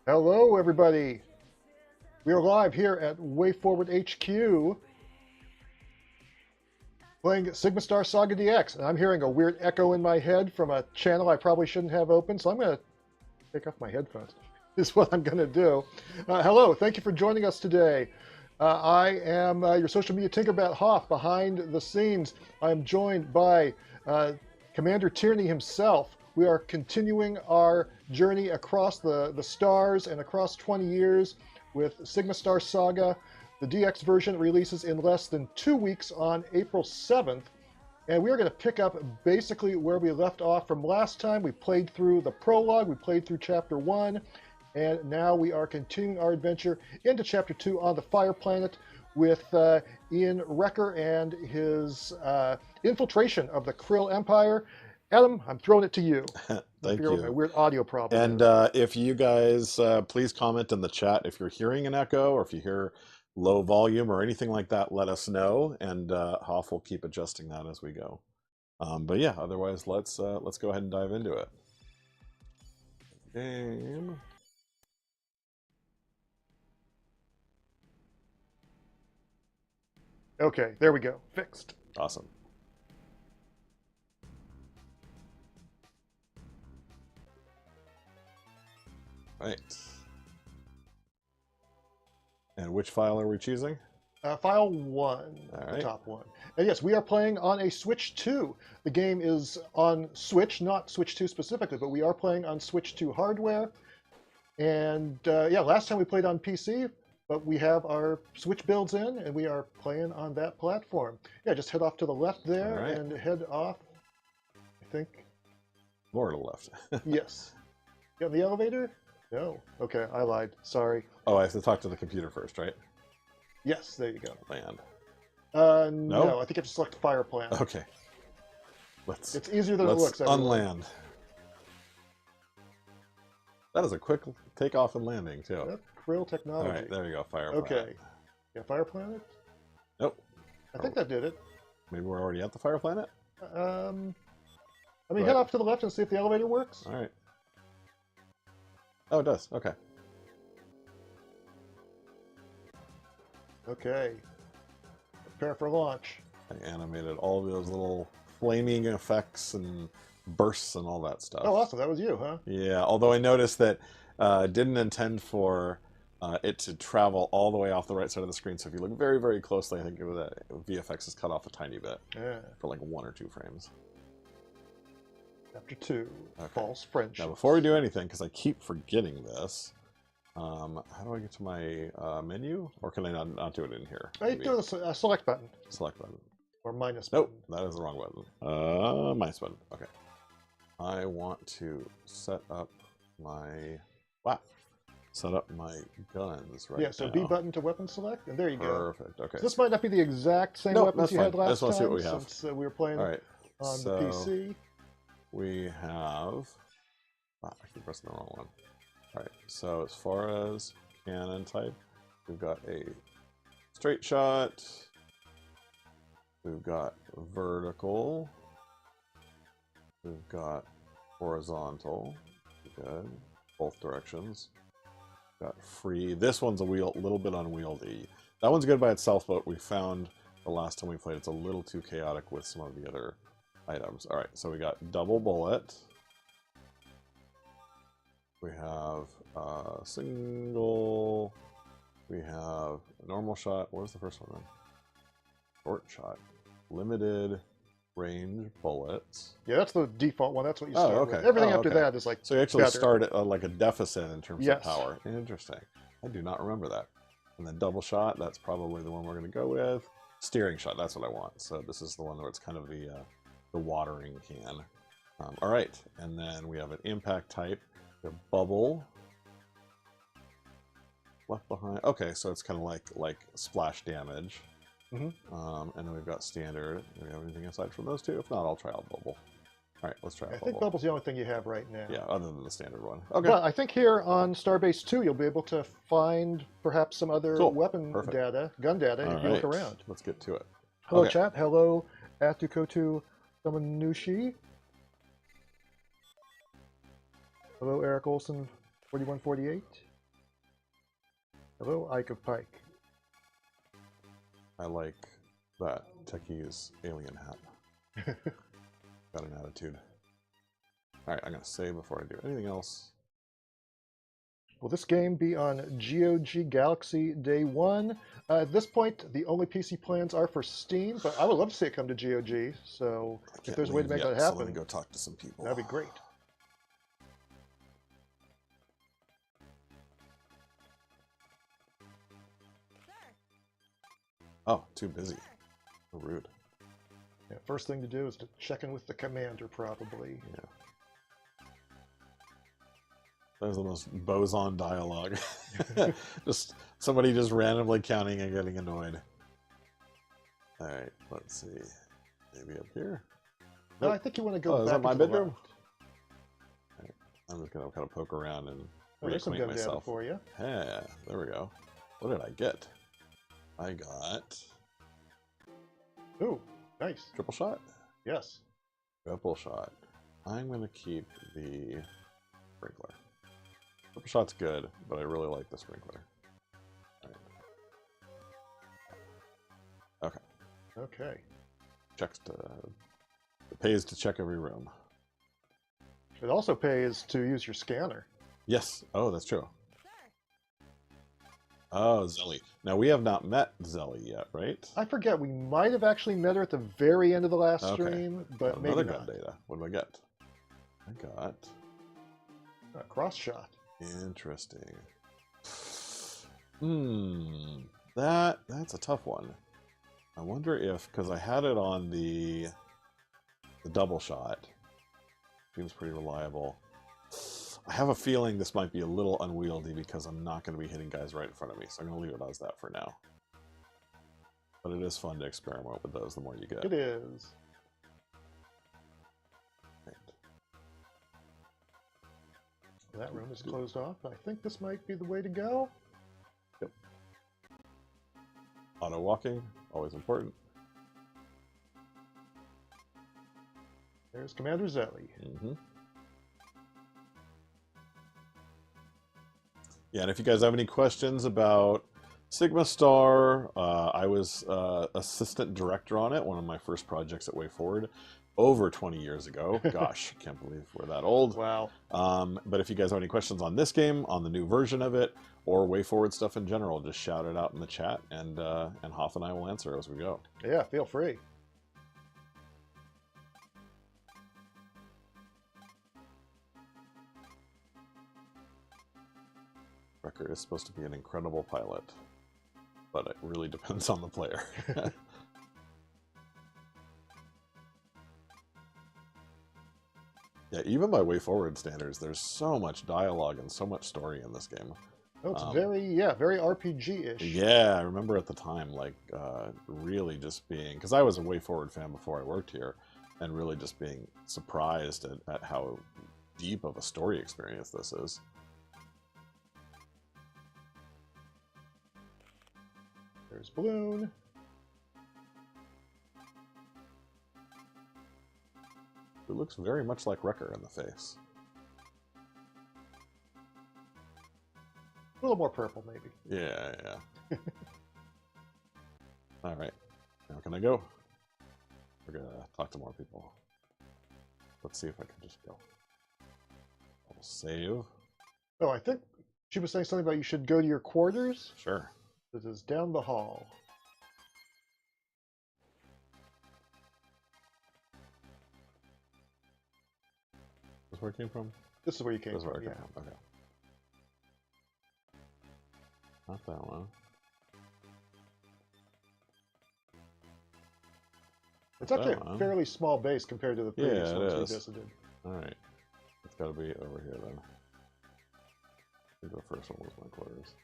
Hello, everybody. We are live here at WayForward HQ playing Sigma Star Saga DX. And I'm hearing a weird echo in my head from a channel I probably shouldn't have open, so I'm going to take off my headphones, is what I'm going to do. Hello, thank you for joining us today. I am your social media Tinkerbat Hoff behind the scenes. I'm joined by Commander Tierney himself. We are continuing our journey across the stars and across 20 years with Sigma Star Saga. The DX version releases in less than 2 weeks on April 7th. And we are going to pick up basically where we left off from last time. We played through the prologue, we played through Chapter 1, and now we are continuing our adventure into Chapter 2 on the Fire Planet with Ian Wrecker and his infiltration of the Krill Empire. Adam, I'm throwing it to you. Thank you. My weird audio problem. And if you guys, please comment in the chat if you're hearing an echo or if you hear low volume or anything like that, let us know, and Hoff will keep adjusting that as we go. But yeah, otherwise, let's go ahead and dive into it. Game. Okay, there we go. Fixed. Awesome. Right. And which file are we choosing? File 1, the top one. And yes, we are playing on a Switch 2. The game is on Switch, not Switch 2 specifically, but we are playing on Switch 2 hardware. And yeah, last time we played on PC, but we have our Switch builds in, and we are playing on that platform. Yeah, just head off to the left there and head off, I think. More to the left. Yes. You got the elevator? No. Okay, I lied. Sorry. Oh, I have to talk to the computer first, right? Yes, there you go. Land. No, I think you have to select Fire Planet. Okay. It's easier than it looks. Unland. That is a quick takeoff and landing, too. Yep, Krill technology. All right, there you go, Fire Planet. Okay. Yeah, Fire Planet? Nope. I think that did it. Maybe we're already at the Fire Planet? I mean, head off to the left and see if the elevator works. All right. Oh, it does. Okay. Okay. Prepare for launch. I animated all of those little flaming effects and bursts and all that stuff. Oh, awesome. That was you, huh? Yeah, although I noticed that didn't intend for it to travel all the way off the right side of the screen. So if you look very, very closely, I think the VFX is cut off a tiny bit. Yeah. For like 1 or 2 frames. Chapter 2, False Friendship. Now, before we do anything, because I keep forgetting this, how do I get to my menu? Or can I not do it in here? You do the select button. Select button. Or minus button. Nope, that is the wrong button. Minus button. Okay. I want to set up my... Wow. Set up my guns right now. Yeah, so B button to weapon select, and there you go. Perfect, okay. So this might not be the exact same weapons you had last time. I just want to see what we have. Since we were playing on the PC. We have... Wow, I keep pressing the wrong one. Alright, so as far as cannon type, we've got a straight shot. We've got vertical. We've got horizontal. Good. Both directions. Got free. This one's a little bit unwieldy. That one's good by itself, but we found the last time we played it's a little too chaotic with some of the other items. Alright, so we got double bullet. We have single. We have a normal shot. What was the first one then? Short shot. Limited range bullets. Yeah, that's the default one. That's what you start with. Everything after that is like so you actually start at like a deficit in terms of power. Interesting. I do not remember that. And then double shot, that's probably the one we're going to go with. Steering shot, that's what I want. So this is the one where it's kind of the watering can. All right, and then we have an impact type. The bubble. Left behind. Okay, so it's kind of like splash damage. And then we've got standard. Do we have anything aside from those two? If not, I'll try out bubble. All right, let's try out bubble. I think bubble's the only thing you have right now. Yeah, other than the standard one. Okay. But I think here on Starbase 2, you'll be able to find perhaps some other weapon data, gun data, if you look around. Let's get to it. Hello, chat. Hello, Atukotu Samanushi. Hello, Eric Olson, 4148. Hello, Ike of Pike. I like that Techie's alien hat. Got an attitude. Alright, I'm going to save before I do anything else. Will this game be on GOG Galaxy Day 1? At this point, the only PC plans are for Steam, but I would love to see it come to GOG, so if there's a way to make that happen, so let me go talk to some people. that'd be great. Oh, too busy. So rude. Yeah, first thing to do is to check in with the commander, probably. Yeah. That was the most boson dialogue. Just somebody just randomly counting and getting annoyed. Alright, let's see. Maybe up here? No, Nope. I think you want to go back is that my into the bedroom? left. Right. I'm just going to kind of poke around and Oh, there's some reacquaint gun data myself. for you. Yeah, there we go. What did I get? I got Ooh, nice. triple shot? Yes. Triple shot. I'm going to keep the sprinkler. Triple shot's good, but I really like the sprinkler. Right. Okay. Okay. Checks to... It pays to check every room. It also pays to use your scanner. Yes. Oh, that's true. Oh, Zelly. Now, we have not met Zelly yet, right? I forget, we might have actually met her at the very end of the last Okay. stream, but Got maybe another gun not. data. What do I get? I got... Cross shot. Interesting. That's a tough one. I wonder if, because I had it on the double shot. Seems pretty reliable. I have a feeling this might be a little unwieldy because I'm not going to be hitting guys right in front of me, so I'm going to leave it as that for now. But it is fun to experiment with those the more you get. It is. Right. That room is closed off. I think this might be the way to go. Yep. Auto walking, always important. There's Commander Zelly. Mm-hmm. Yeah, and if you guys have any questions about Sigma Star, I was assistant director on it, one of my first projects at WayForward, over 20 years ago. Gosh, can't believe we're that old. Wow. But if you guys have any questions on this game, on the new version of it, or WayForward stuff in general, just shout it out in the chat, and Hoff and I will answer as we go. Yeah, feel free. Wrecker is supposed to be an incredible pilot, but it really depends on the player. Yeah, even by WayForward standards, there's so much dialogue and so much story in this game. Oh, it's very RPG-ish. Yeah, I remember at the time, like, really just being... Because I was a WayForward fan before I worked here, and really just being surprised at how deep of a story experience this is. There's Balloon. It looks very much like Wrecker in the face. A little more purple, maybe. Yeah, yeah. Alright. Now can I go? We're gonna talk to more people. Let's see if I can just go. I'll save. Oh, I think she was saying something about you should go to your quarters. Sure. This is down the hall. This is where it came from? This is where you came This is where from, it came from. Okay. Not that one. It's actually a fairly small base compared to the previous ones we visited. Alright. It's gotta be over here then. I think the first one was my quarters.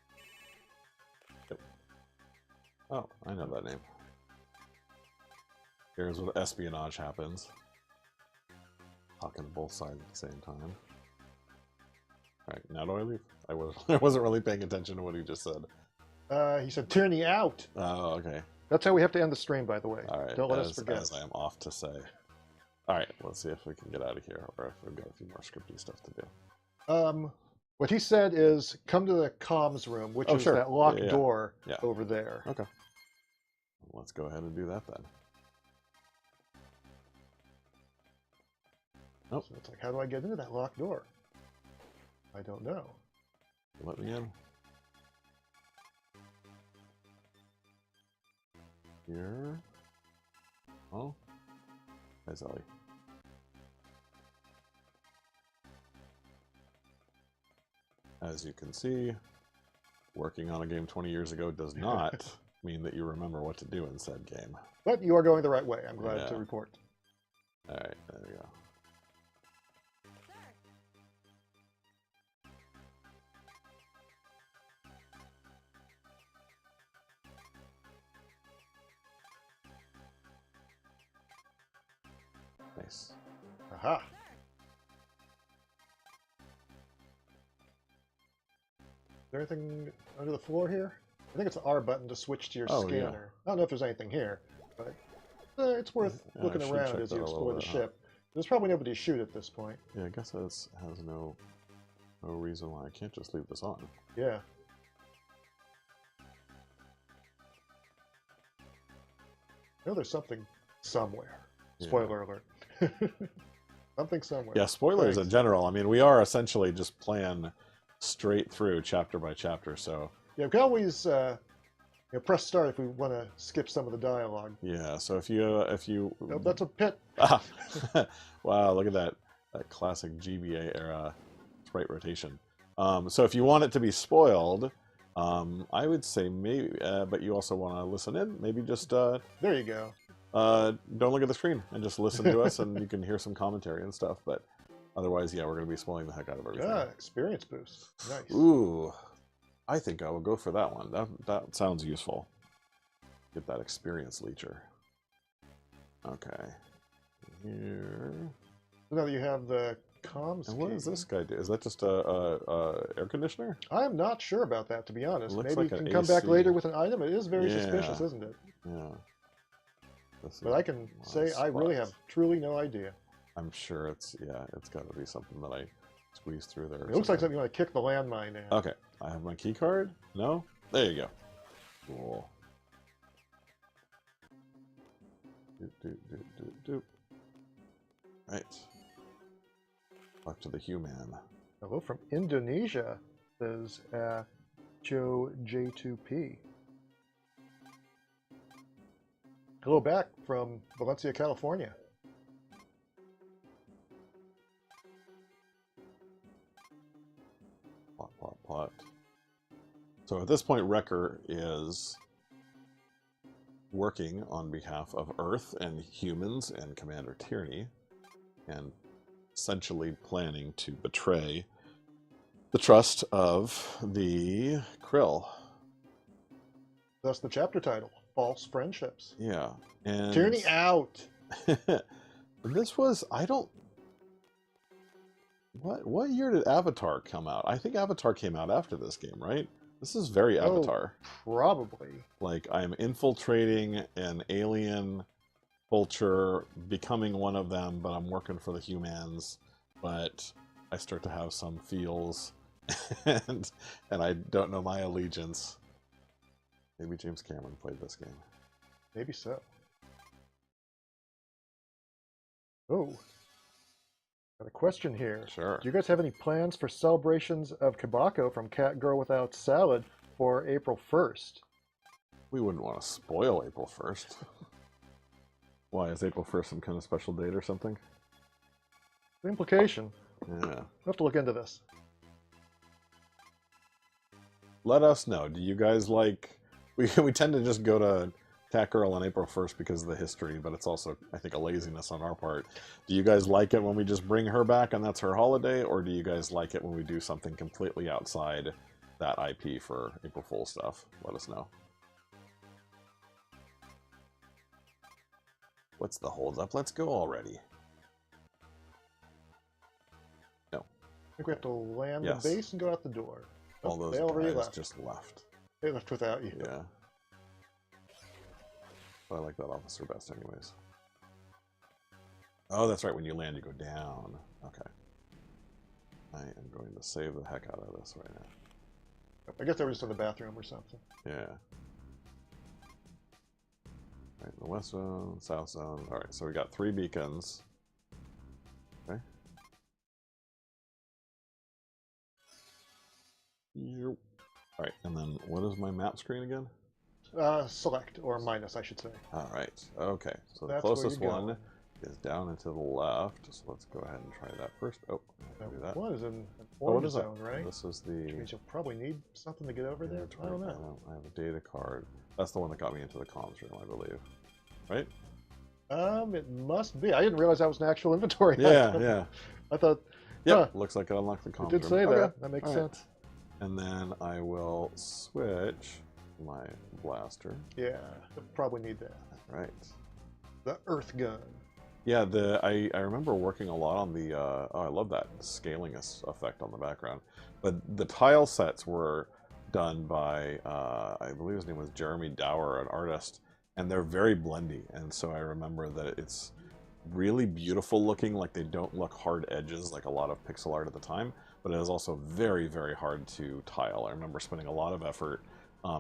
Yep. Oh, I know that name. Here's what espionage happens. Talking to both sides at the same time. Alright, now do I leave? I wasn't really paying attention to what he just said. He said, "Tyranny out." Oh, okay. That's how we have to end the stream, by the way. Alright, Don't let us forget. as I am off to say. Alright, let's see if we can get out of here, or if we've got a few more scripty stuff to do. What he said is come to the comms room, which is sure. that locked Yeah. door Yeah. over there. Okay. Let's go ahead and do that then. Nope. So it's like, how do I get into that locked door? I don't know. Let me in. Here. Oh. Hi, Sally. As you can see, working on a game 20 years ago does not mean that you remember what to do in said game. But you are going the right way, I'm glad Yeah. to report. Alright, there we go. Nice. Aha. Is there anything under the floor here? I think it's the R button to switch to your Oh, yeah. scanner. I don't know if there's anything here, but it's worth Yeah, looking I should around check as that you a explore little the bit, huh? ship. There's probably nobody to shoot at this point. Yeah, I guess that has no reason why I can't just leave this on. Yeah. I know there's something somewhere. Yeah. Spoiler alert. Something somewhere. Yeah, spoilers Thanks. in general. I mean, we are essentially just playing straight through chapter by chapter, so... Yeah, we can always press start if we want to skip some of the dialogue. Yeah, so if you... Nope, that's a pit. Ah. Wow, look at that classic GBA era sprite rotation. So if you want it to be spoiled, I would say maybe, but you also want to listen in, maybe just There you go. don't look at the screen and just listen to us, and you can hear some commentary and stuff. But otherwise, yeah, we're going to be spoiling the heck out of everything. Ah, experience boost. Nice. Ooh, I think I will go for that one. That sounds useful. Get that experience leecher. Okay. Here. Now that you have the comms And what key, does this guy do? Is that just a air conditioner? I'm not sure about that, to be honest. Looks Maybe like you an can come back AC. later with an item. It is very Yeah. suspicious, isn't it? Yeah. This But is I can a lot say of I really have spots. truly no idea. I'm sure it's got to be something that I squeezed through there. It looks like something you want to kick the landmine in. Okay, I have my key card. No, there you go. Cool. Doop, doop, doop, doop, doop. Right. Back to the human. Hello from Indonesia, says Joe J2P. Hello back from Valencia, California. Plot, plot, plot. So at this point, Wrecker is working on behalf of Earth and humans and Commander Tyranny, and essentially planning to betray the trust of the Krill. That's the chapter title, False Friendships. Yeah. And Tyranny out! this was, I don't... What year did Avatar come out? I think Avatar came out after this game, right? This is very Oh, Avatar. Probably. Like, I'm infiltrating an alien culture, becoming one of them, but I'm working for the humans. But I start to have some feels, and I don't know my allegiance. Maybe James Cameron played this game. Maybe so. Oh. Got a question here. Sure. Do you guys have any plans for celebrations of Kabako from Cat Girl Without Salad for April 1st? We wouldn't want to spoil April 1st. Why, is April 1st some kind of special date or something? The implication. Yeah. We'll have to look into this. Let us know. Do you guys like... We tend to just go to Cat Girl on April 1st because of the history, but it's also, I think, a laziness on our part. Do you guys like it when we just bring her back and that's her holiday, or do you guys like it when we do something completely outside that IP for April Fool stuff? Let us know. What's the hold up? Let's go already. No. I think we have to land Yes. the base and go out the door. All Oh, those they already guys left. just left. They left without you. Yeah. I like that officer best anyways. Oh, that's right. When you land, you go down. Okay. I am going to save the heck out of this right now. I guess they were just in the bathroom or something. Yeah. Right, the west zone, south zone. All right, so we got 3 beacons. Okay. Yep. All right, and then what is my map screen again? Select, or minus, I should say. All right, okay. So the That's where closest you go. one is down and to the left. So let's go ahead and try that first. Oh, I have to do that. One is in an Oh, what orange is that? zone, right? This is Which the means you'll probably need something to get over there. I don't know. I have a data card. That's the one that got me into the comms room, I believe. Right? It must be. I didn't realize that was an actual inventory. Yeah, yeah. I thought, Yep, looks like it unlocked the comms it did room. say Okay. that. That makes All right. sense. And then I will switch my blaster. Yeah, you'll probably need that. Right. The Earth Gun. Yeah, I remember working a lot on the oh, I love that scaling effect on the background. But the tile sets were done by I believe his name was Jeremy Dower, an artist, and they're very blendy. And so I remember that it's really beautiful looking, like they don't look hard edges like a lot of pixel art at the time, but it is also very, very hard to tile. I remember spending a lot of effort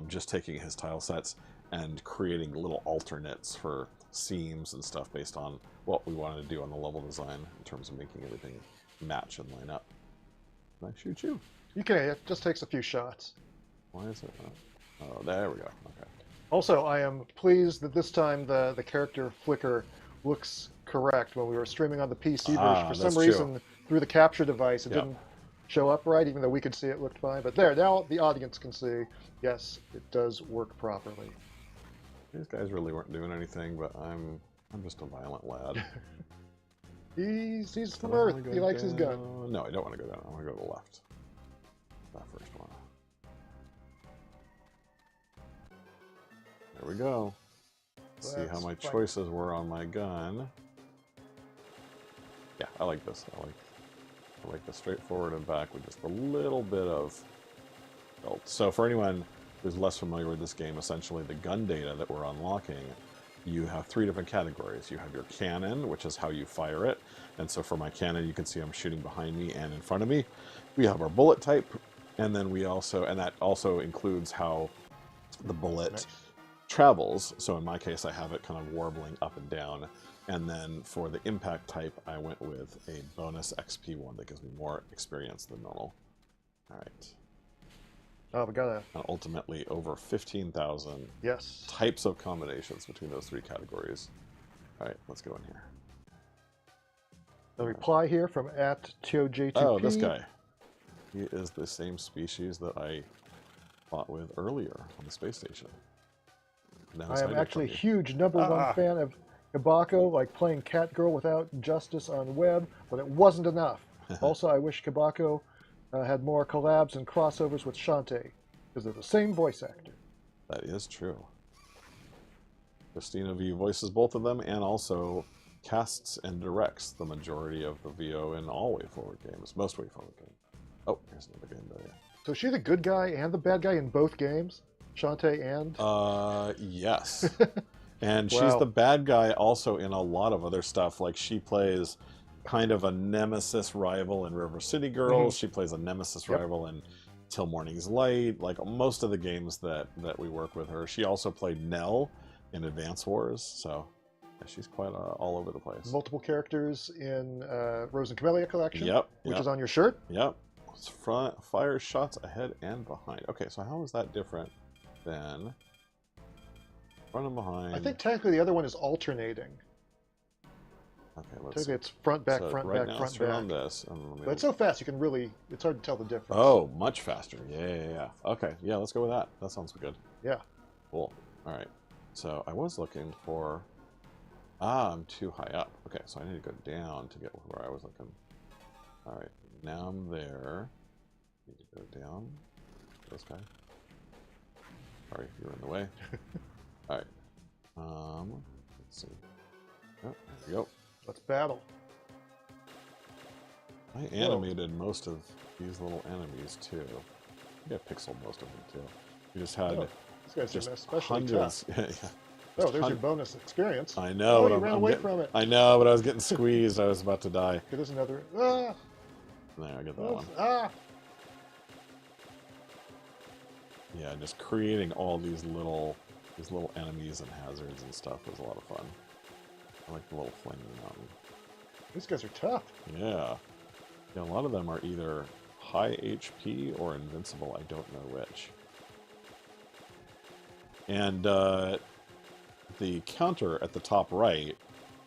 just taking his tile sets and creating little alternates for seams and stuff based on what we wanted to do on the level design in terms of making everything match and line up. Can I shoot you? You can. It just takes a few shots. Why is it? Oh, there we go. Okay. Also, I am pleased that this time the character flicker looks correct. When we were streaming on the PC version, for some that's true. reason, through the capture device, it Yep. didn't show up right, even though we could see it looked fine. But there, now the audience can see, yes, it does work properly. These guys really weren't doing anything, but I'm just a violent lad. He's from Do I wanna Earth. go He likes his gun. down? No, I don't want to go down. I want to go to the left. That first one. There we go. See how Let's my find- choices were on my gun. Yeah, I like this. I like the straightforward and back with just a little bit of build. So for anyone who's less familiar with this game, essentially the gun data that we're unlocking, you have 3 different categories. You have your cannon, which is how you fire it. And so for my cannon, you can see I'm shooting behind me and in front of me. We have our bullet type, and then we also, and that also includes how the bullet Nice. travels. So in my case, I have it kind of warbling up and down. And then for the impact type, I went with a bonus XP one that gives me more experience than normal. All right. Oh, we got a And ultimately over 15,000 yes. types of combinations between those 3 categories. All right, let's go in here. A reply here from @TOJ2P. Oh, this guy. He is the same species that I fought with earlier on the space station. Now he's I am hiding actually a from me. huge #1 fan of Kabako, like playing Catgirl without Justice on web, but it wasn't enough. Also, I wish Kabako had more collabs and crossovers with Shantae, because they're the same voice actor. That is true. Christina V voices both of them and also casts and directs the majority of the VO in all WayForward games, most WayForward games. Oh, here's another game there. So is she the good guy and the bad guy in both games? Shantae and? Yes. And she's Wow. the bad guy also in a lot of other stuff. Like she plays kind of a nemesis rival in River City Girls. She plays a nemesis Yep. rival in Till Morning's Light. Like most of the games that we work with her. She also played Nell in Advance Wars. So yeah, she's quite all over the place. Multiple characters in Rose and Camellia collection, Yep. which Yep. is on your shirt. Yep. It's front, fires shots ahead and behind. Okay, so how is that different than front and behind? I think technically the other one is alternating. Okay, let's Technically it's front, back, so front, right back, now, front, let's turn back. on this. And let me But it's so fast you can really, it's hard to tell the difference. Oh, much faster. Yeah. Okay, yeah, let's go with that. That sounds good. Yeah. Cool. All right. So I was looking for... I'm too high up. Okay, so I need to go down to get where I was looking. All right, now I'm there. Need to go down. This guy. Sorry, you're in the way. All right. Let's see. Oh, there we go. Let's battle. I animated most of these little enemies too. I think I pixeled most of them too. We just had Oh, this guy's just especially hundreds. tough. Yeah. Oh, there's your bonus experience. I know. Oh, but you I'm ran away getting, from it. I know, but I was getting squeezed. I was about to die. Okay, there's another. Ah! There, I get that Oops. one. Ah! Yeah, just creating all these little enemies and hazards and stuff was a lot of fun. I like the little flaming mountain. These guys are tough. Yeah. Yeah, a lot of them are either high HP or invincible. I don't know which. And the counter at the top right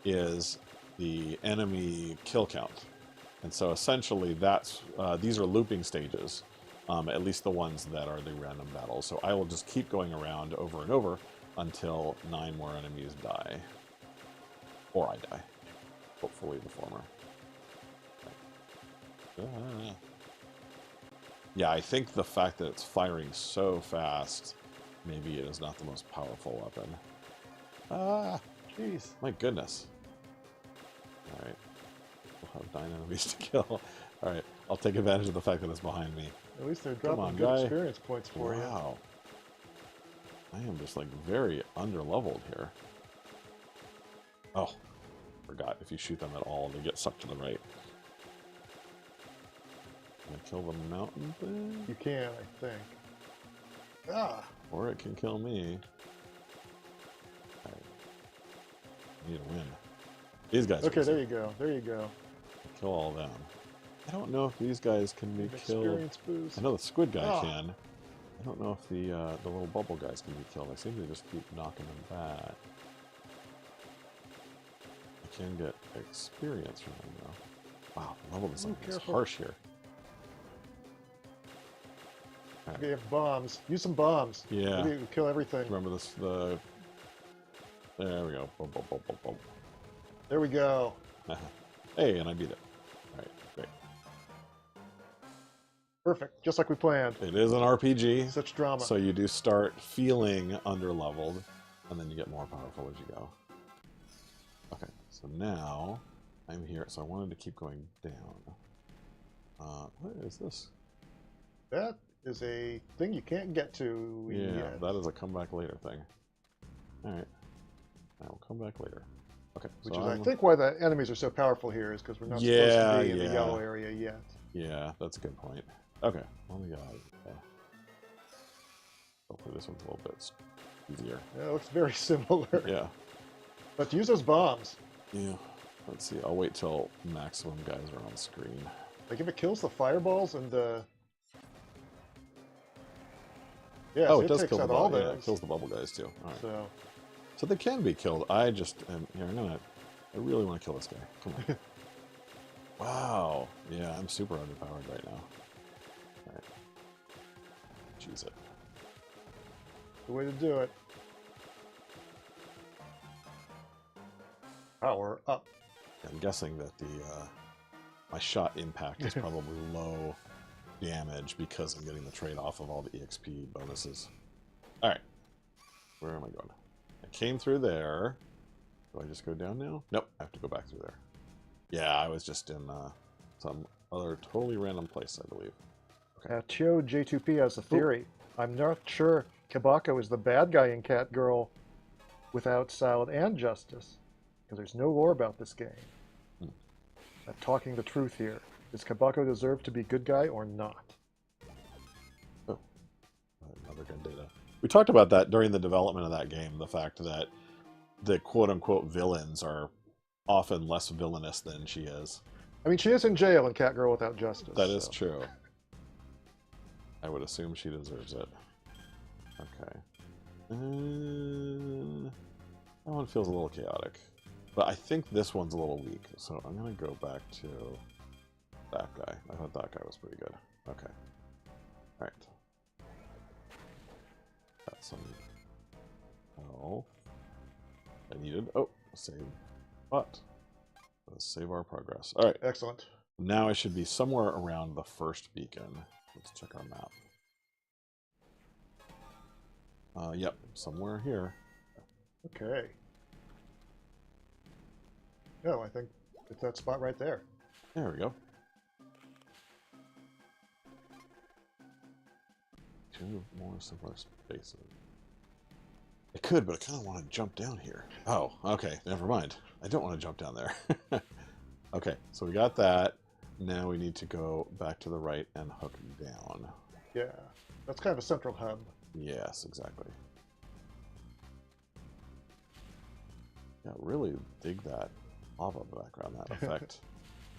is the enemy kill count. And so essentially that's these are looping stages, at least the ones that are the random battles. So I will just keep going around over and over until 9 more enemies die. Or I die. Hopefully the former. Yeah, I think the fact that it's firing so fast, maybe it is not the most powerful weapon. Ah, Jeez. my goodness. Alright. We'll have 9 enemies to kill. Alright, I'll take advantage of the fact that it's behind me. At least they're Come dropping on, good guy. experience points for you. Wow. I am just like very under-leveled here. Oh, forgot. If you shoot them at all, they get sucked to the right. Can I kill the mountain thing? You can, I think. Ah! Or it can kill me. Right. I need to win. These guys. Okay, there you go. There you go. Kill all of them. I don't know if these guys can be killed. Experience boost. I know the squid guy can. I don't know if the little bubble guys can be killed. I seem to just keep knocking them back. I can get experience from them though. Wow, the level design is harsh here. Okay, you have bombs. Use some bombs. Yeah. Maybe kill everything. Remember this? There we go. Boom, boom, boom, boom, boom. There we go. Hey, and I beat it. All right, great. Perfect. Just like we planned. It is an RPG. Such drama. So you do start feeling under-leveled, and then you get more powerful as you go. Okay, so now I'm here. So I wanted to keep going down. What is this? That is a thing you can't get to Yeah, yet. that is a come back later thing. All right, I will come back later. Okay, Which so is, I think, why the enemies are so powerful here, is because we're not supposed to be in the yellow area yet. Yeah, that's a good point. Okay, what do we got? Hopefully this one's a little bit easier. Yeah, it looks very similar. Yeah. But use those bombs. Yeah. Let's see. I'll wait till maximum guys are on screen. Like if it kills the fireballs and the... Yeah, Oh, so it does takes kill the out all bubble. Yeah, those. it kills the bubble guys too. All right. So they can be killed. I just am here. I really want to kill this guy. Come on. Wow. Yeah, I'm super underpowered right now. All right. Choose it. the way to do it. Power up. I'm guessing that the my shot impact is probably low damage because I'm getting the trade-off of all the EXP bonuses. All right. Where am I going? I came through there. Do I just go down now? Nope, I have to go back through there. Yeah, I was just in some other totally random place, I believe. Okay. Chio J2P has a theory. I'm not sure Kabako is the bad guy in Cat Girl without Salad and Justice, because there's no lore about this game. I'm talking the truth here. Does Kabako deserve to be good guy or not? Oh, another gun data. We talked about that during the development of that game, the fact that the quote-unquote villains are often less villainous than she is. I mean, she is in jail in Cat Girl Without Justice. That is true. I would assume she deserves it. Okay. That one feels a little chaotic. But I think this one's a little weak, so I'm going to go back to that guy. I thought that guy was pretty good. Okay. Alright. Got some health. I needed... Oh, save. But let's save our progress. Alright. Excellent. Now I should be somewhere around the first beacon. Let's check our map. Yep, somewhere here. Okay. No, I think it's that spot right there. There we go. 2 more simpler spaces. I could, but I kind of want to jump down here. Oh, okay, never mind. I don't want to jump down there. Okay, so we got that. now we need to go back to the right and hook down. Yeah, that's kind of a central hub. Yes, exactly. Yeah, really dig that lava background, that effect.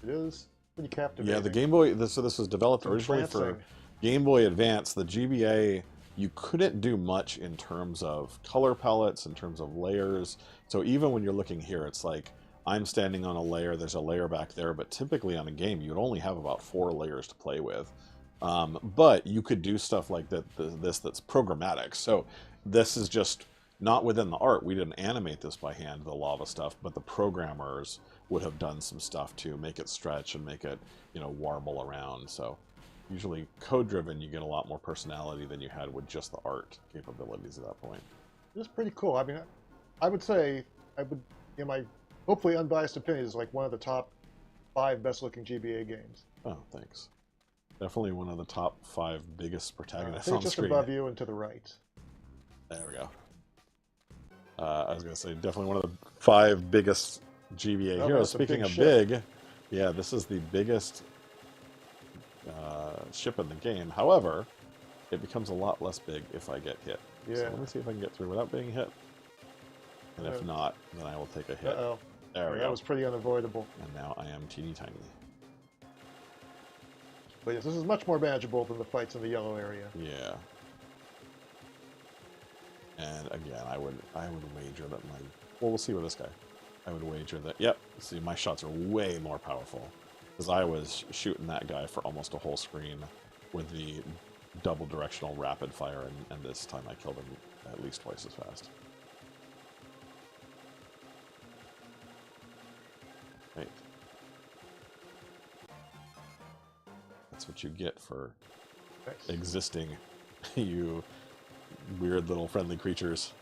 It is pretty captivating. Yeah, the Game Boy, so this was developed originally for Game Boy Advance. The GBA, you couldn't do much in terms of color palettes, in terms of layers. So even when you're looking here, it's like, I'm standing on a layer, there's a layer back there, but typically on a game, you'd only have about 4 layers to play with. But you could do stuff like that, this that's programmatic. So this is just not within the art. We didn't animate this by hand, the lava stuff, but the programmers would have done some stuff to make it stretch and make it, you know, warble around. So usually code-driven, you get a lot more personality than you had with just the art capabilities at that point. It's pretty cool. I mean, I would say, in my hopefully unbiased opinion, is like one of the top 5 best-looking GBA games. Oh, thanks. Definitely one of the top 5 biggest protagonists I think on just screen. above you and to the right. There we go. I was going to say, definitely one of the 5 biggest GBA heroes. Speaking of big, yeah, this is the biggest ship in the game. However, it becomes a lot less big if I get hit. Yeah. So let me see if I can get through without being hit. And if not, then I will take a hit. Uh-oh. There we go. That was pretty unavoidable. And now I am teeny tiny. But yes, this is much more manageable than the fights in the yellow area. Yeah. And again, I would wager that my... Well, we'll see with this guy. I would wager that... Yep, see, my shots are way more powerful. Because I was shooting that guy for almost a whole screen with the double directional rapid fire, and this time I killed him at least twice as fast. Right. That's what you get for existing, you weird little friendly creatures.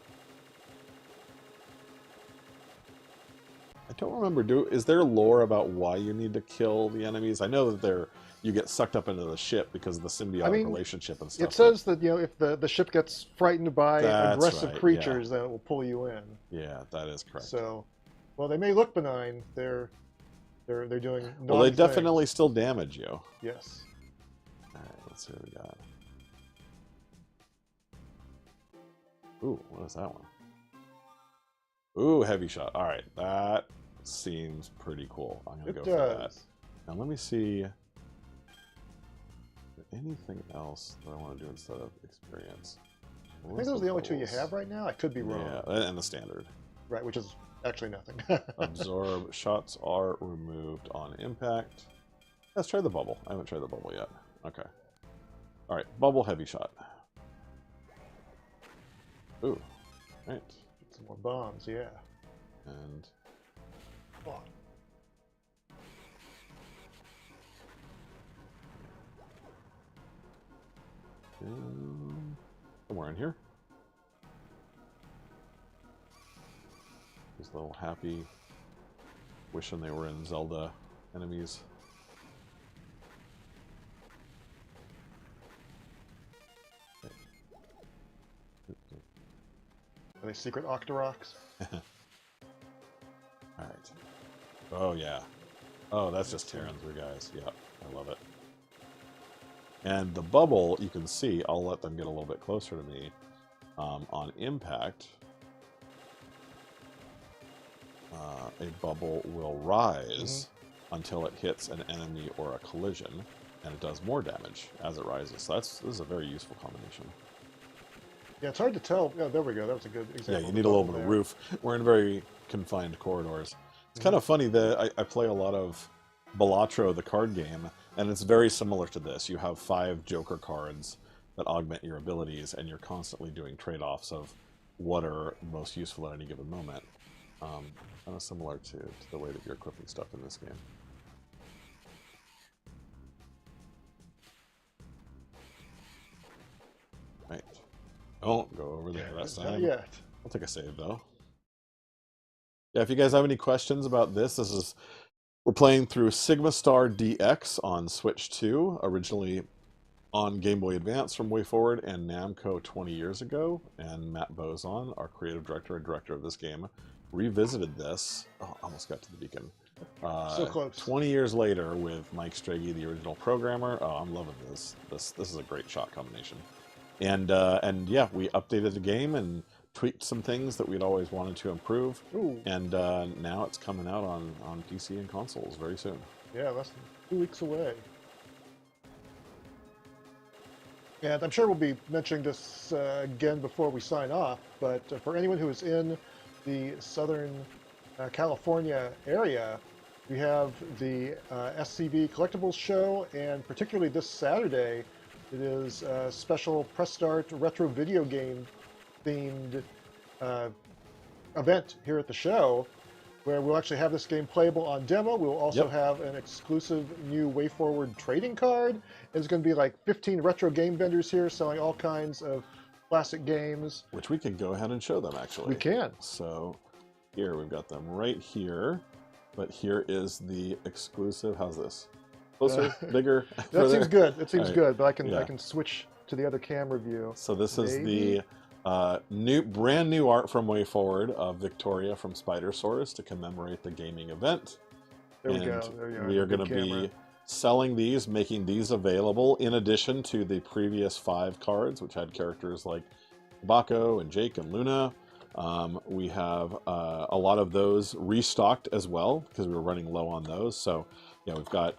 I don't remember, is there lore about why you need to kill the enemies? I know that you get sucked up into the ship because of the symbiotic relationship and stuff. It says that, you know, if the ship gets frightened by aggressive creatures, then it will pull you in. Yeah, that is correct. So, well, they may look benign. They're doing well, they definitely still damage you. Yes. All right, let's see what we got. Ooh, what is that one? Ooh, heavy shot. All right, that seems pretty cool. I'm gonna go for that. Now let me see. Anything else that I want to do instead of experience? I think those are the only 2 you have right now. I could be wrong. Yeah, and the standard. Right, which is actually nothing. Absorb. Shots are removed on impact. Let's try the bubble. I haven't tried the bubble yet. Okay. All right, bubble heavy shot. Ooh, right. Some more bombs, yeah. And... Oh. Somewhere in here. These little happy, wishing they were in Zelda enemies. Are they secret Octoroks? Alright. Oh, yeah. Oh, that's just tearing through, guys. Yep, I love it. And the bubble, you can see, I'll let them get a little bit closer to me. On impact, a bubble will rise until it hits an enemy or a collision, and it does more damage as it rises. So this is a very useful combination. Yeah, it's hard to tell. Oh, there we go. That was a good example. Yeah, you need a little bit of roof. We're in very confined corridors. It's kind of funny that I play a lot of Balatro, the card game, and it's very similar to this. You have 5 Joker cards that augment your abilities, and you're constantly doing trade-offs of what are most useful at any given moment. Kind of similar to the way that you're equipping stuff in this game. Right. Don't go over there that time. Not yet. I'll take a save, though. Yeah, if you guys have any questions about this, we're playing through Sigma Star DX on Switch 2, originally on Game Boy Advance from WayForward and Namco 20 years ago. And Matt Bozon, our creative director and director of this game, revisited this. Oh, almost got to the beacon. So close. 20 years later with Mike Strage, the original programmer. Oh, I'm loving this. This is a great shot combination. And yeah, we updated the game and tweaked some things that we'd always wanted to improve. Ooh. And now it's coming out on PC and consoles very soon. Yeah, less than 2 weeks away. And I'm sure we'll be mentioning this again before we sign off, but for anyone who is in the Southern California area, we have the SCB Collectibles Show, and particularly this Saturday, it is a special Press Start retro video game themed event here at the show, where we'll actually have this game playable on demo. We'll also have an exclusive new WayForward trading card. There's going to be like 15 retro game vendors here selling all kinds of classic games. Which we can go ahead and show them, actually. We can. So here, we've got them right here. But here is the exclusive. How's this? Closer, bigger? That seems good. It seems good, but I can switch to the other camera view. So this is the brand new art from WayForward of Victoria from Spider-Saurus to commemorate the gaming event. There we go. There you are. We are going to be selling these, making these available in addition to the previous 5 cards, which had characters like Baco and Jake and Luna. We have a lot of those restocked as well because we were running low on those. So yeah, we've got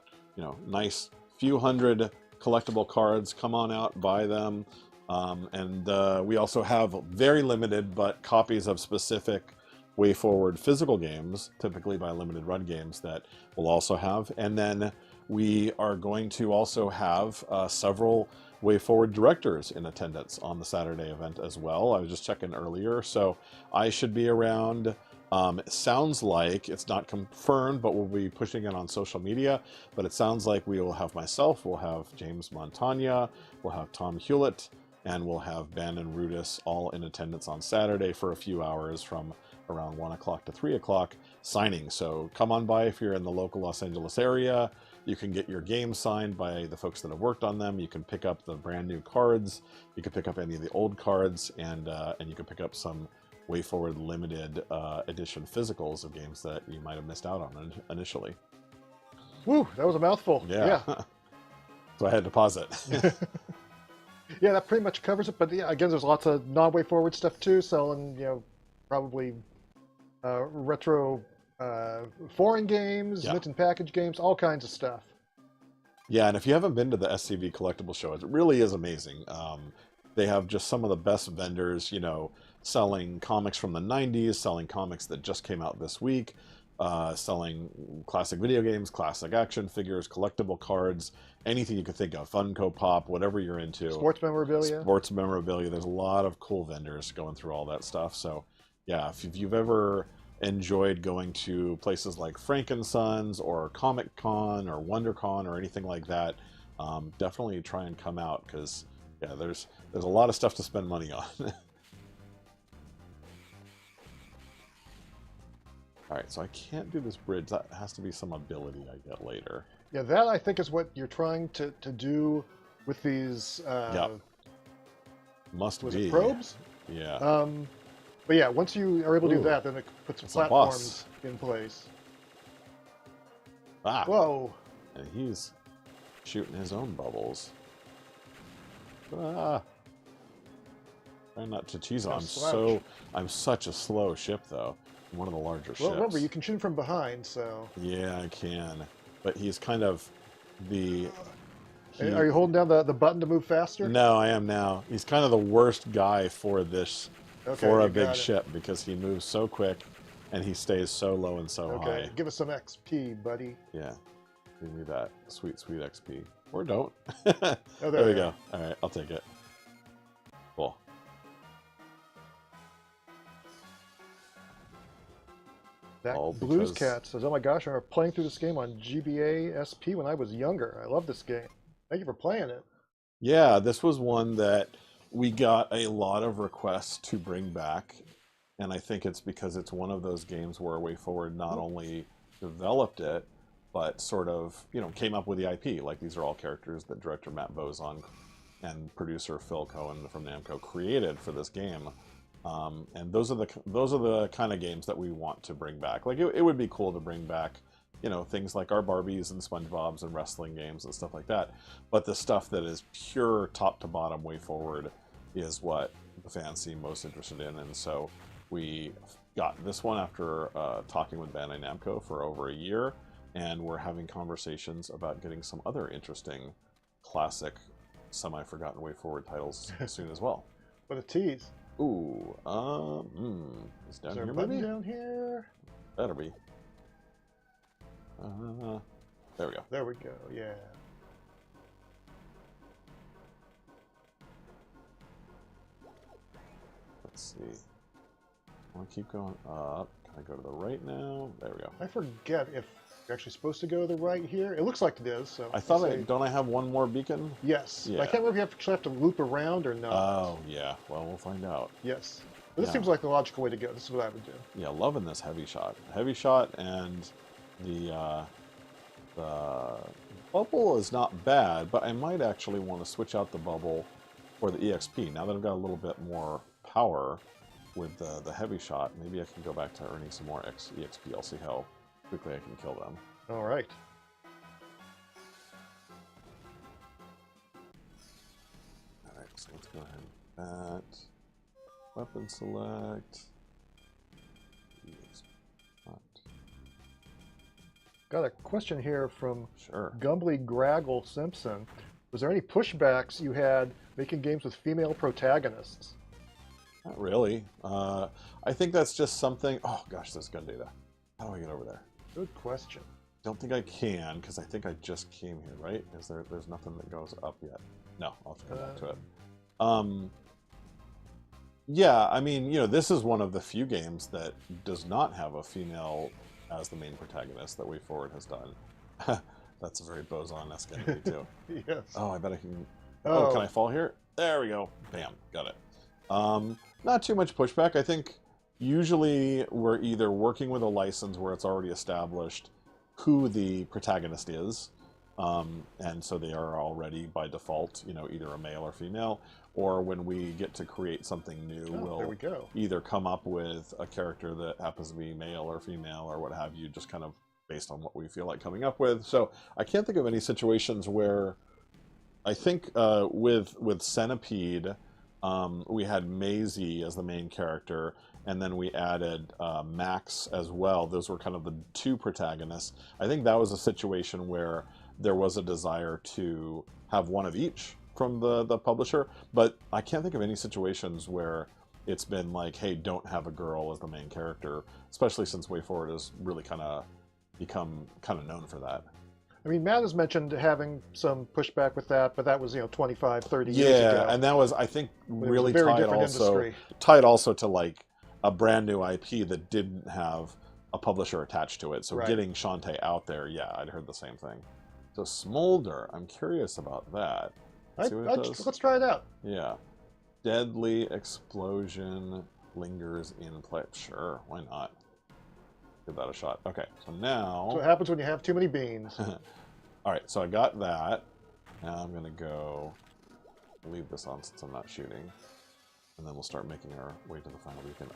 nice few hundred collectible cards. Come on out, buy them. And we also have very limited but copies of specific WayForward physical games, typically by Limited Run Games, that we'll also have. And then we are going to also have several WayForward directors in attendance on the Saturday event as well. I was just checking earlier, so I should be around. It sounds like it's not confirmed, but we'll be pushing it on social media. But it sounds like we will have myself, we'll have James Montagna, we'll have Tom Hewlett, and we'll have Ben and Rudis all in attendance on Saturday for a few hours from around 1 o'clock to 3 o'clock signing. So come on by if you're in the local Los Angeles area. You can get your games signed by the folks that have worked on them. You can pick up the brand new cards. You can pick up any of the old cards, and you can pick up some WayForward limited edition physicals of games that you might have missed out on initially. Woo, that was a mouthful. Yeah. So I had to pause it. Yeah, that pretty much covers it. But yeah, again, there's lots of non-WayForward stuff too, selling probably retro foreign games, mint and package games, all kinds of stuff. Yeah, and if you haven't been to the SCV Collectible Show, it really is amazing. They have just some of the best vendors, selling comics from the 90s, selling comics that just came out this week, selling classic video games, classic action figures, collectible cards, anything you could think of, Funko Pop, whatever you're into. Sports memorabilia. Sports memorabilia. There's a lot of cool vendors going through all that stuff. So yeah, if you've ever enjoyed going to places like Frankensons or Comic Con or WonderCon or anything like that, definitely try and come out, because yeah, there's a lot of stuff to spend money on. All right, so I can't do this bridge. That has to be some ability I get later. Yeah, that I think is what you're trying to do with these. Must was be. it probes? Yeah. But yeah, once you are able to do that, then it puts platforms in place. Ah. Whoa. And he's shooting his own bubbles. Ah. Trying not to cheese on. I'm such a slow ship, though. I'm one of the larger ships. Well, remember, you can shoot from behind, so. Yeah, I can. But he's kind of the... Are you holding down the button to move faster? No, I am now. He's kind of the worst guy for this, for a big ship, because he moves so quick and he stays so low and so high. Give us some XP, buddy. Yeah. Give me that sweet, sweet XP. Or don't. Oh, there we go. All right, I'll take it. Cool. That Blues Cat says, "Oh my gosh, I remember playing through this game on GBA SP when I was younger. I love this game. Thank you for playing it." Yeah, this was one that we got a lot of requests to bring back, and I think it's because it's one of those games where WayForward not only developed it, but sort of, came up with the IP. Like, these are all characters that director Matt Bozon and producer Phil Cohen from Namco created for this game. And those are the kind of games that we want to bring back. Like, it would be cool to bring back you know, things like our Barbies and SpongeBob's and wrestling games and stuff like that. But the stuff that is pure top to bottom WayForward is what the fans seem most interested in. And so we got this one after talking with Bandai Namco for over a year, and we're having conversations about getting some other interesting classic semi-forgotten WayForward titles soon as well. What a tease. Ooh, it's down here, button maybe? down here? Better be. There we go. There we go, yeah. Let's see. I want to keep going up. Can I go to the right now? There we go. I forget if you're actually supposed to go to the right here. It looks like it is, so... I thought don't I have one more beacon? Yes. Yeah. But I can't remember if you actually have to loop around or not. Oh, yeah. Well, we'll find out. Yes. But this seems like the logical way to go. This is what I would do. Yeah, loving this heavy shot. Heavy shot, and the bubble is not bad, but I might actually want to switch out the bubble for the EXP. Now that I've got a little bit more power with the heavy shot, maybe I can go back to earning some more EXP. I'll see how quickly I can kill them. All right. All right, so let's go ahead and that. Weapon select. Got a question here from Sure. Gumbly Graggle Simpson. Was there any pushbacks you had making games with female protagonists? Not really. I think that's just something... Oh, gosh, there's gun data. How do I get over there? Good question. Don't think I can, because I think I just came here, right? There's nothing that goes up yet. No, I'll have to come back to it. Yeah, I mean, you know, this is one of the few games that does not have a female as the main protagonist that WayForward has done. That's a very Bozon-esque entity, too. Yes. Oh, I bet I can... Oh, can I fall here? There we go. Bam, got it. Not too much pushback. I think usually we're either working with a license where it's already established who the protagonist is, and so they are already by default, you know, either a male or female, or when we get to create something new, we'll either come up with a character that happens to be male or female or what have you, just kind of based on what we feel like coming up with. So I can't think of any situations where... I think with Centipede, we had Maisie as the main character, and then we added Max as well. Those were kind of the two protagonists. I think that was a situation where there was a desire to have one of each from the publisher, but I can't think of any situations where it's been like, hey, don't have a girl as the main character, especially since WayForward has really kind of become kind of known for that. I mean, Matt has mentioned having some pushback with that, but that was, 25, 30 years ago. Yeah, and that was, I think, really tied also to like a brand new IP that didn't have a publisher attached to it. So getting Shantae out there, yeah, I'd heard the same thing. So Smolder, I'm curious about that. Let's try it out. Yeah. Deadly explosion lingers in place. Sure, why not? Give that a shot. Okay, so now... So what happens when you have too many beans. All right, so I got that. Now I'm going to go leave this on since I'm not shooting. And then we'll start making our way to the final beacon.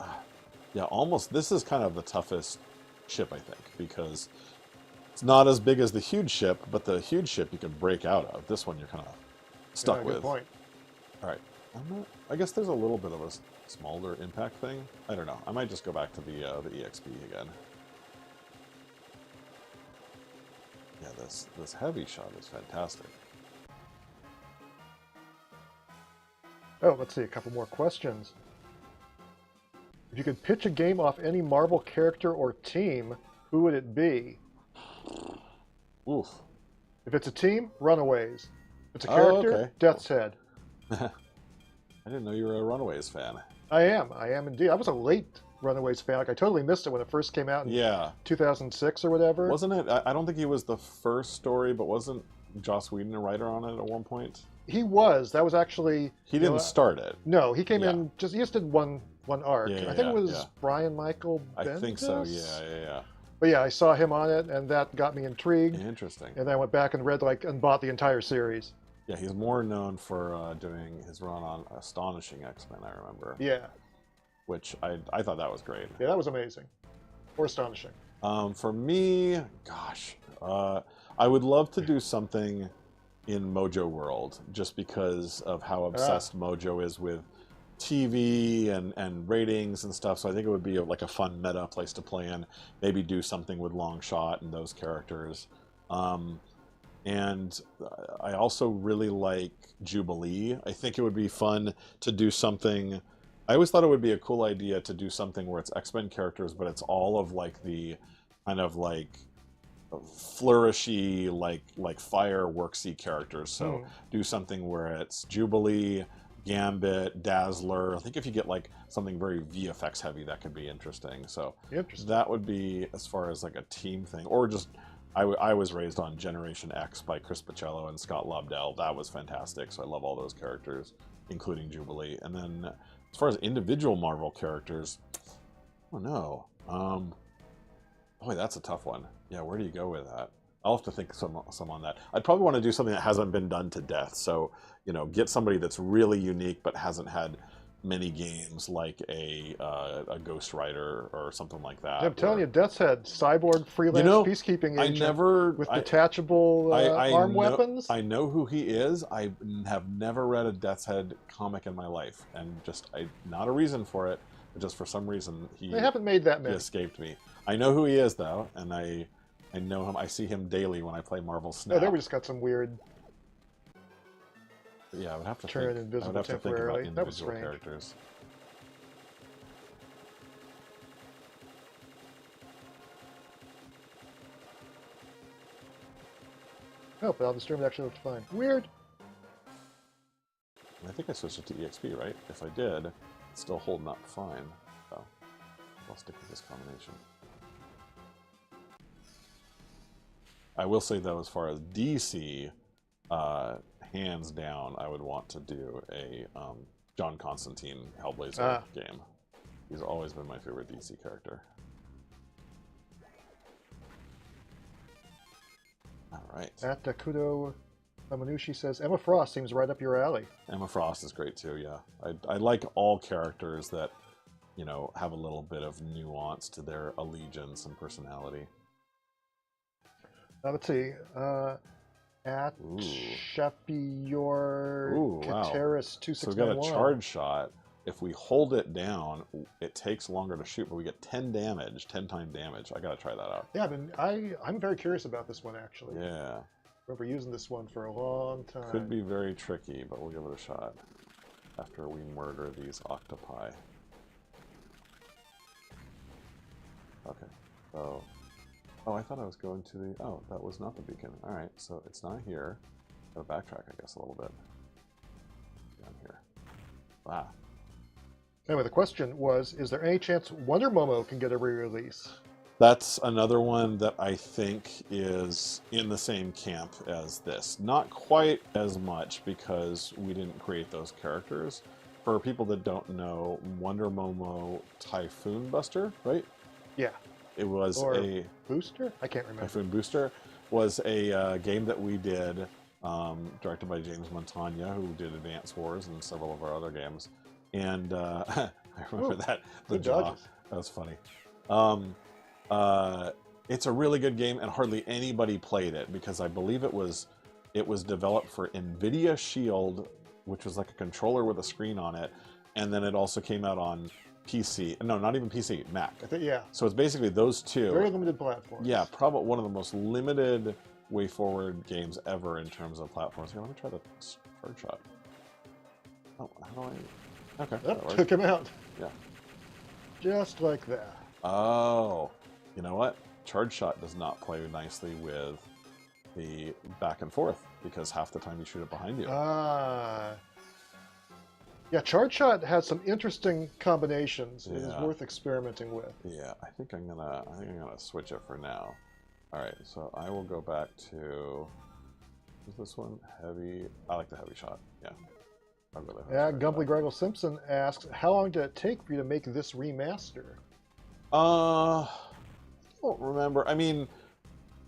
Yeah, almost. This is kind of the toughest ship, I think, because it's not as big as the huge ship, but the huge ship you can break out of. This one you're kind of stuck with. Good point. All right. I guess there's a little bit of a Smolder impact thing. I don't know. I might just go back to the EXP again. Yeah, this heavy shot is fantastic. Oh, let's see, a couple more questions. If you could pitch a game off any Marvel character or team, who would it be? Oof. If it's a team, Runaways. If it's a character, Death's Head. I didn't know you were a Runaways fan. I am indeed. I was a late Runaways fan. Like, I totally missed it when it first came out in 2006 or whatever. Wasn't it? I don't think he was the first story, but wasn't Joss Whedon a writer on it at one point? He was. That was actually... He didn't start it. No, he came in, he just did one arc. Yeah, I think it was Brian Michael Bendis? I think so, yeah. But yeah, I saw him on it, and that got me intrigued. Interesting. And then I went back and read, and bought the entire series. Yeah, he's more known for doing his run on Astonishing X-Men, I remember. Yeah. Which I thought that was great. Yeah, that was amazing. Or astonishing. For me, gosh, I would love to do something in Mojo World, just because of how obsessed Mojo is with TV and ratings and stuff. So I think it would be like a fun meta place to play in. Maybe do something with Longshot and those characters. And I also really like Jubilee. I think it would be fun to do something. I always thought it would be a cool idea to do something where it's X-Men characters, but it's all of like the kind of like flourishy, like fireworksy characters. So do something where it's Jubilee, Gambit, Dazzler. I think if you get like something very VFX heavy, that could be interesting. So that would be as far as like a team thing, or just I was raised on Generation X by Chris Pacello and Scott Lobdell. That was fantastic. So I love all those characters, including Jubilee. And then as far as individual Marvel characters, oh no, boy, that's a tough one. Yeah, where do you go with that? I'll have to think some on that. I'd probably want to do something that hasn't been done to death. So, you know, get somebody that's really unique but hasn't had many games, like a Ghost Rider or something like that. Yeah, I'm telling you, Death's Head, cyborg freelance peacekeeping agent with detachable arm weapons. I know who he is. I have never read a Death's Head comic in my life, and just not a reason for it, but just for some reason they haven't made that many. He escaped me. I know who he is though, and I know him. I see him daily when I play Marvel Snap. Yeah, there we just got some weird. Yeah, I would have to turn invisible temporarily. Think about individual characters. Oh, but on the stream it actually looked fine. Weird. I think I switched it to EXP, right? If I did, it's still holding up fine. So I'll stick with this combination. I will say though, as far as DC, hands down, I would want to do a John Constantine Hellblazer game. He's always been my favorite DC character. All right. At Kudo Amanushi says, Emma Frost seems right up your alley. Emma Frost is great too, yeah. I like all characters that, you know, have a little bit of nuance to their allegiance and personality. Let's see. At Shapior Kateris 2691. So we've got a charge shot. If we hold it down, it takes longer to shoot, but we get 10 damage, 10 time damage. I gotta try that out. Yeah, I'm very curious about this one actually. Yeah. I remember using this one for a long time. Could be very tricky, but we'll give it a shot after we murder these octopi. Okay, so... Oh, I thought I was going to the... Oh, that was not the beacon. Alright, so it's not here. Gotta backtrack, I guess, a little bit. Down here. Wow. Anyway, the question was, is there any chance Wonder Momo can get a re-release? That's another one that I think is in the same camp as this. Not quite as much, because we didn't create those characters. For people that don't know, Wonder Momo Typhoon Buster, right? Yeah. It was a Booster? I can't remember. Typhoon Booster was a game that we did, directed by James Montagna, who did Advance Wars and several of our other games. And I remember that. The jaw. That was funny. It's a really good game, and hardly anybody played it because I believe it was developed for NVIDIA Shield, which was like a controller with a screen on it, and then it also came out on PC. No, not even PC, Mac. I think, yeah. So it's basically those two. Very limited platforms. Yeah, probably one of the most limited WayForward games ever in terms of platforms. Here, let me try the card shot. Oh, how do I... Okay. Yep, took him out. Yeah. Just like that. Oh. You know what? Charge shot does not play nicely with the back and forth because half the time you shoot it behind you. Yeah, Charge Shot has some interesting combinations. It is worth experimenting with. Yeah, I think I'm gonna switch it for now. All right, so I will go back to is this one heavy? I like the heavy shot. Yeah, I'll go there. Yeah, Gumbly Greggle Simpson asks, "How long did it take for you to make this remaster?" I don't remember. I mean,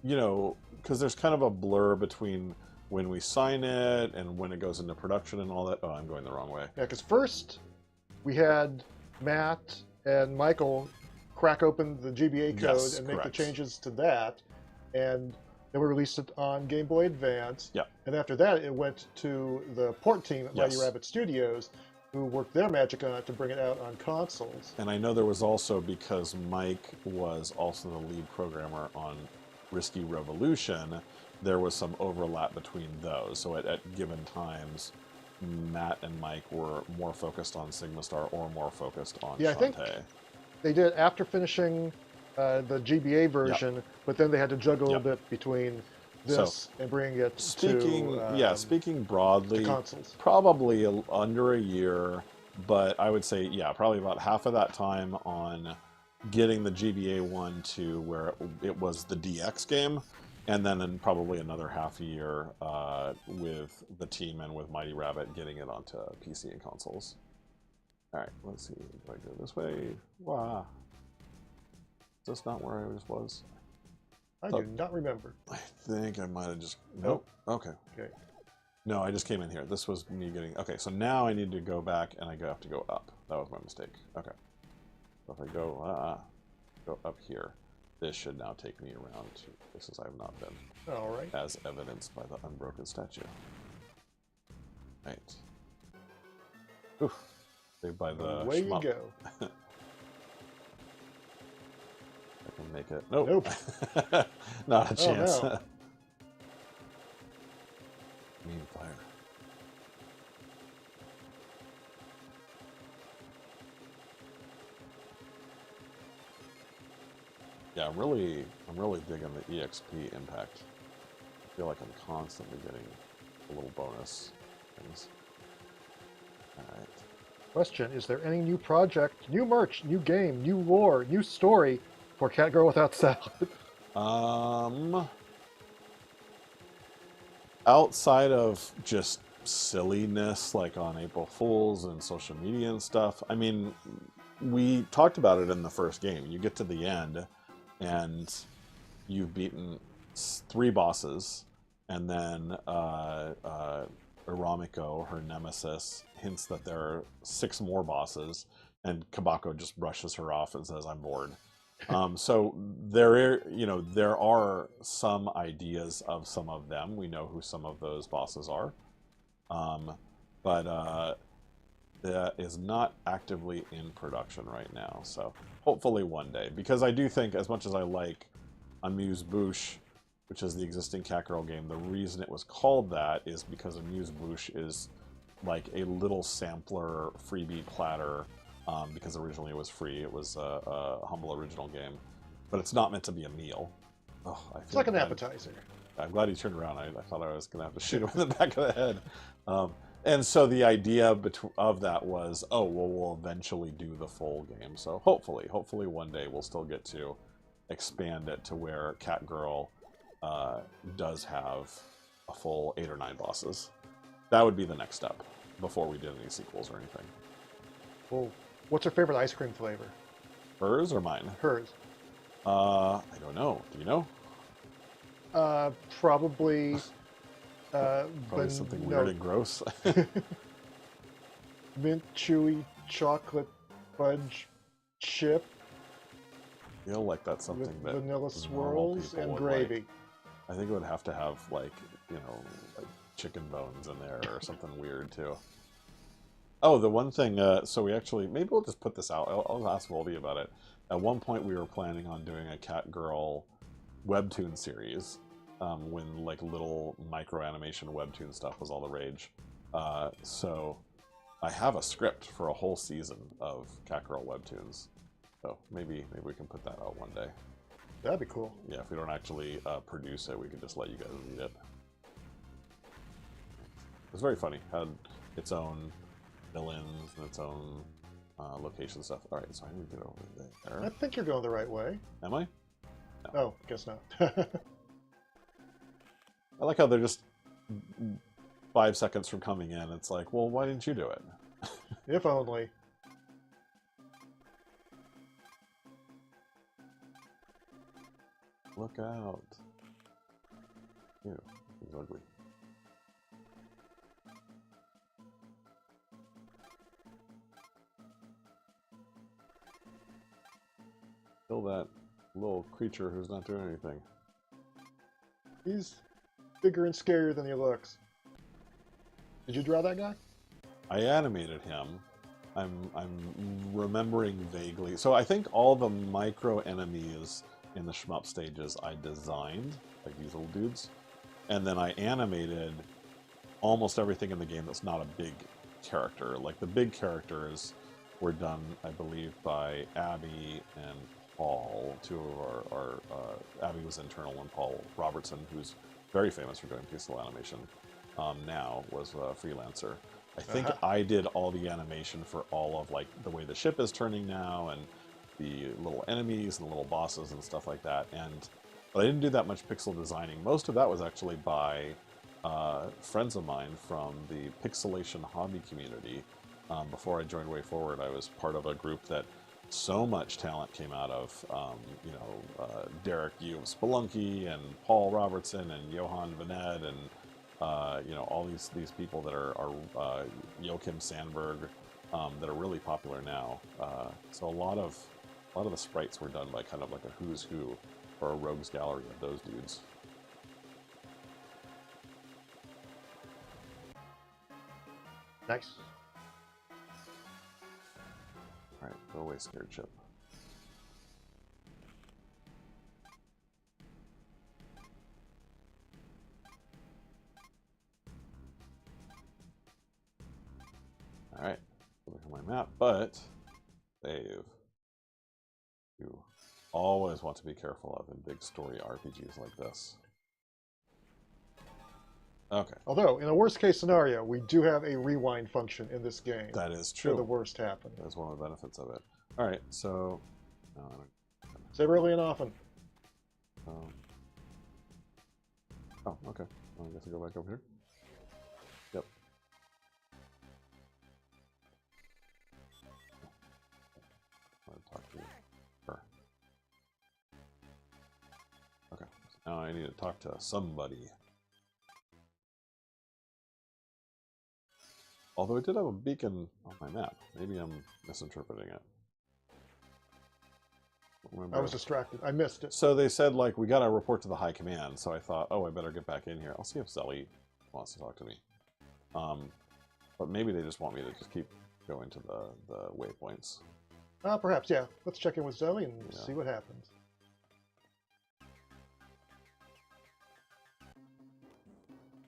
you know, because there's kind of a blur between when we sign it and when it goes into production and all that. Oh, I'm going the wrong way. Yeah, because first we had Matt and Michael crack open the GBA code Yes, and make the correct. changes to that, and then we released it on Game Boy Advance. Yeah. And after that, it went to the port team at Mighty Yes. Rabbit Studios, who worked their magic on it to bring it out on consoles. And I know there was also, because Mike was also the lead programmer on Risky Revolution, there was some overlap between those. So at given times, Matt and Mike were more focused on Sigma Star or more focused on Yeah, I think Shantae. they did after finishing the GBA version, but then they had to juggle a bit between this and bringing it speaking broadly, to consoles. probably under a year, but I would say, yeah, probably about half of that time on getting the GBA one to where it was the DX game, and then probably another half a year with the team and with Mighty Rabbit getting it onto PC and consoles. All right, let's see. Do I go this way? Wow. Is this not where I just was? I do not remember. I think I might have just... Nope. Okay. Okay. No, I just came in here. This was me getting... Okay, so now I need to go back and I have to go up. That was my mistake. Okay. So if I go up here, this should now take me around to places I have not been. All right. As evidenced by the unbroken statue. Right. Oof. Saved by the Away shmup. you go. I can make it. Nope. Not a chance. No. Mean fire. Yeah, I'm really digging the EXP impact. I feel like I'm constantly getting a little bonus things. Alright. Question, is there any new project, new merch, new game, new lore, new story for Cat Girl Without Salad? Outside of just silliness like on April Fools and social media and stuff, I mean, we talked about it in the first game. You get to the end and you've beaten 3 bosses, and then Aramiko, her nemesis, hints that there are 6 more bosses, and Kabako just brushes her off and says, "I'm bored." So there are some ideas of some of them. We know who some of those bosses are, but that is not actively in production right now. So hopefully one day, because I do think, as much as I like Amuse-Bouche, which is the existing Cat Girl game, the reason it was called that is because Amuse-Bouche is like a little sampler freebie platter. Because originally it was free. It was a humble original game, but it's not meant to be a meal. Oh, It's like an appetizer. I'm glad he turned around. I thought I was going to have to shoot him in the back of the head. And so the idea of that was, oh, well, we'll eventually do the full game. So hopefully one day we'll still get to expand it to where Cat Girl does have a full 8 or 9 bosses. That would be the next step before we did any sequels or anything. Well, what's her favorite ice cream flavor? Hers or mine? Hers. I don't know. Do you know? Probably. Probably something weird and gross. Mint chewy chocolate fudge chip. I feel like that's something with that vanilla normal swirls people and would gravy. like. I think it would have to have like chicken bones in there or something weird too. Oh, the one thing. So we actually maybe we'll just put this out. I'll ask Voldy about it. At one point, we were planning on doing a Cat Girl webtoon series when like little micro animation webtoon stuff was all the rage. So I have a script for a whole season of Cat Girl webtoons. So maybe we can put that out one day. That'd be cool. Yeah, if we don't actually produce it, we could just let you guys read it. It's very funny. Had its own villains and its own location stuff. All right, so I need to get over there. I think you're going the right way. Am I? No. Oh, guess not. I like how they're just 5 seconds from coming in. It's like, well, why didn't you do it? If only. Look out. Ew, he's ugly. Kill that little creature who's not doing anything. He's bigger and scarier than he looks. Did you draw that guy? I animated him. I'm remembering vaguely. So I think all the micro enemies in the shmup stages I designed, like these little dudes, and then I animated almost everything in the game that's not a big character. Like the big characters were done, I believe, by Abby and Paul. Two of our Abby was internal, and Paul Robertson, who's very famous for doing pixel animation, now was a freelancer. I think I did all the animation for all of like the way the ship is turning now, and the little enemies and the little bosses and stuff like that. But I didn't do that much pixel designing. Most of that was actually by friends of mine from the pixelation hobby community. Before I joined WayForward, I was part of a group that so much talent came out of. Derek Yu of Spelunky and Paul Robertson and Johan Vaned and all these people that are Joachim Sandberg that are really popular now. So a lot of the sprites were done by kind of like a who's who or a rogues gallery of those dudes. Nice. All right, go away, scared ship. All right, look at my map, but save. You always want to be careful of in big story RPGs like this. Okay. Although, in a worst-case scenario, we do have a rewind function in this game. That is true. For the worst happen. That's one of the benefits of it. All right, so... Save early and often. Oh, okay. Well, I guess I'll go back over here. Yep. I want to talk to her. Okay, so now I need to talk to somebody. Although I did have a beacon on my map. Maybe I'm misinterpreting it. I was distracted. I missed it. So they said, like, we got to report to the high command. So I thought, oh, I better get back in here. I'll see if Zelly wants to talk to me. But maybe they just want me to just keep going to the waypoints. Perhaps, yeah. Let's check in with Zoe and see what happens.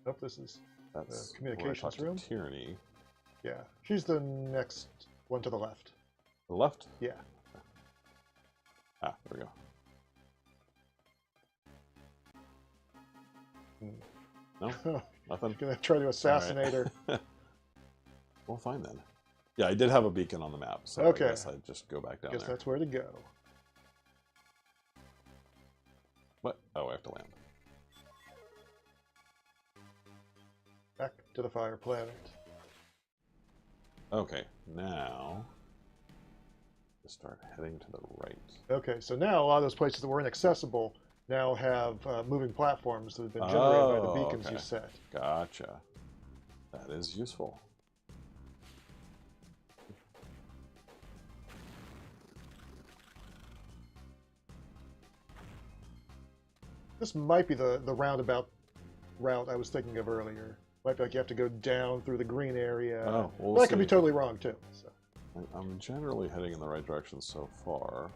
Oh, this is That's the communications room. Tyranny. Yeah, she's the next one to the left. The left? Yeah. Ah, there we go. No? Nothing? Gonna try to assassinate her. Well, fine then. Yeah, I did have a beacon on the map, so okay. I guess I'd just go back down there. Guess that's where to go. What? Oh, I have to land. Back to the Fire Planet. Okay, now just start heading to the right. Okay, so now a lot of those places that were inaccessible now have moving platforms that have been generated by the beacons you set. Gotcha. That is useful. This might be the roundabout route I was thinking of earlier. Might be like you have to go down through the green area. Oh, we'll but I see. could be totally wrong too. So. I'm generally heading in the right direction so far.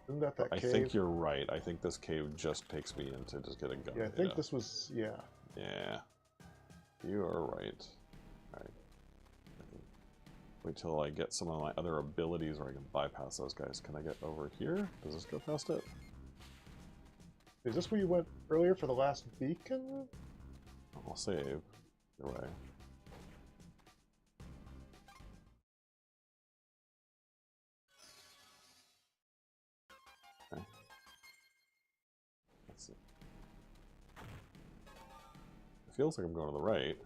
Isn't that cave? I think you're right. I think this cave just takes me into just getting going. Yeah, I think this was, yeah. Yeah. You are right. Alright. Wait till I get some of my other abilities where I can bypass those guys. Can I get over here? Does this go past it? Is this where you went earlier for the last beacon? I'll save. Either way. Okay. Let's see. It feels like I'm going to the right.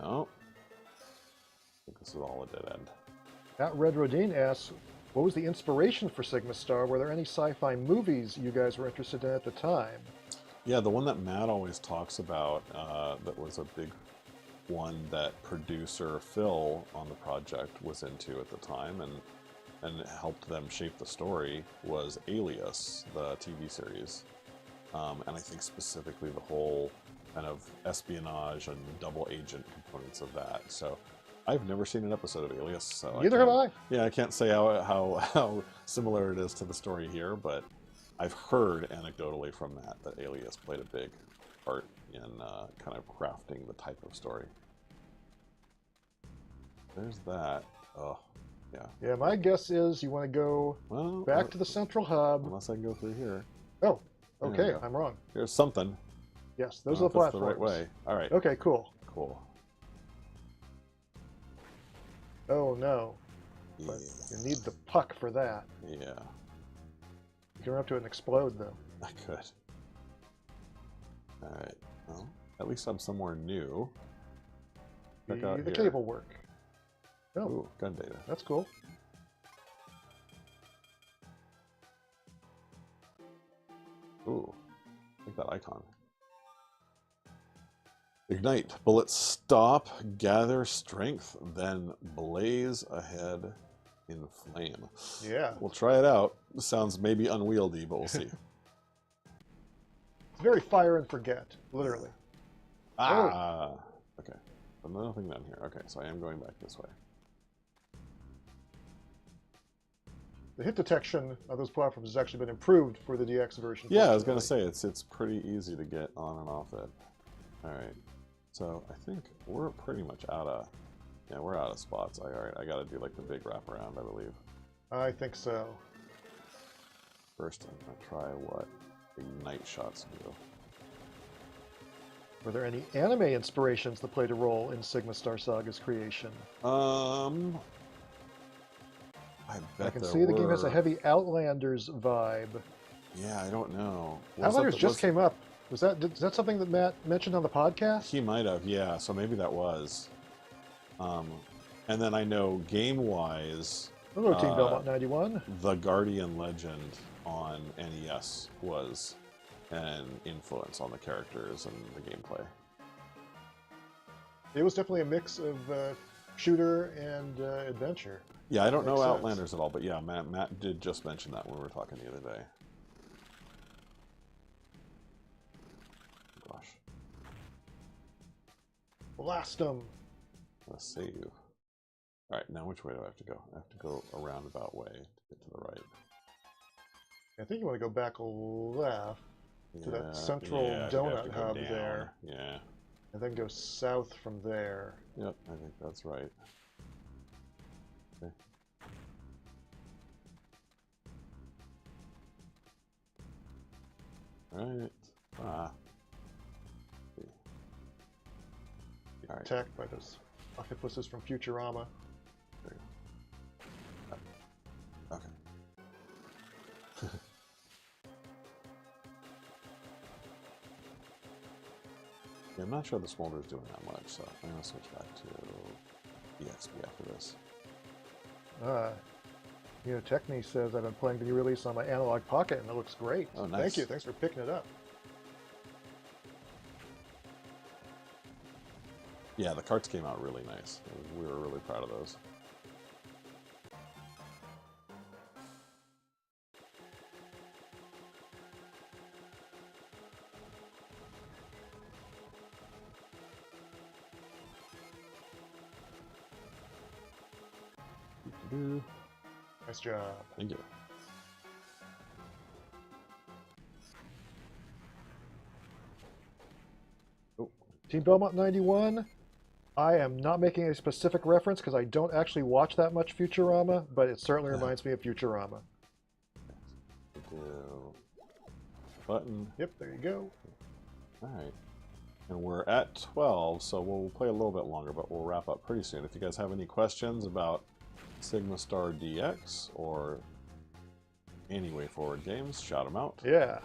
Oh. I think this is all a dead end. At Red Rodine asks, what was the inspiration for Sigma Star? Were there any sci-fi movies you guys were interested in at the time? Yeah, the one that Matt always talks about that was a big one that producer Phil on the project was into at the time and helped them shape the story was Alias, the TV series. And I think specifically the whole kind of espionage and double agent components of that. So I've never seen an episode of Alias, so Neither have I. Yeah, I can't say how similar it is to the story here, but I've heard anecdotally from that Alias played a big part in kind of crafting the type of story. There's that. Oh, yeah. Yeah, my guess is you want to go back to the central hub. Unless I can go through here. Oh, okay, I'm wrong. Here's something. Yes, those are the platforms. The right way. All right. Okay, cool. Cool. Oh no. But you need the puck for that. Yeah. You can run up to it and explode, though. I could. All right. Well, at least I'm somewhere new. Check out The here. cable work. Oh, Ooh, gun data. that's cool. Ooh, like that icon. Ignite. Bullets stop, gather strength, then blaze ahead in flame. Yeah. We'll try it out. Sounds maybe unwieldy, but we'll see. It's very fire and forget, literally. Ah! Okay. But nothing down here. Okay, so I am going back this way. The hit detection of those platforms has actually been improved for the DX version. Yeah, I was going to say, it's pretty easy to get on and off it. Alright. So I think we're pretty much out of... Yeah, we're out of spots. Alright, I got to do like the big wraparound, I believe. I think so. First, I'm going to try what Ignite shots do. Were there any anime inspirations that played a role in Sigma Star Saga's creation? I can see the game has a heavy Outlanders vibe. Yeah, I don't know. Outlanders just came up. Is that something that Matt mentioned on the podcast? He might have, yeah. So maybe that was. And then I know game-wise... Hello, Team Belmont 91. The Guardian Legend on NES was an influence on the characters and the gameplay. It was definitely a mix of shooter and adventure. Yeah, I don't know Makes sense. Outlanders at all, but yeah, Matt did just mention that when we were talking the other day. Gosh. Blast them. Let's save. Alright, now which way do I have to go? I have to go a roundabout way to get to the right. I think you want to go back left to that central donut hub there. Yeah. And then go south from there. Yep, I think that's right. Okay. Alright. Alright. Attacked by those octopuses from Futurama. There you go. Okay. Yeah, I'm not sure the smolder is doing that much, so I'm going to switch back to EXP after this. You know, Techne says I've been playing the new release on my Analog Pocket, and it looks great. Oh, nice. Thank you. Thanks for picking it up. Yeah, the carts came out really nice. We were really proud of those. Nice job. Thank you. Oh. Team Belmont 91. I am not making a specific reference because I don't actually watch that much Futurama, but it certainly reminds me of Futurama. Button. Yep, there you go. Alright. And we're at 12, so we'll play a little bit longer, but we'll wrap up pretty soon. If you guys have any questions about Sigma Star DX or any WayForward games, shout them out. Yeah.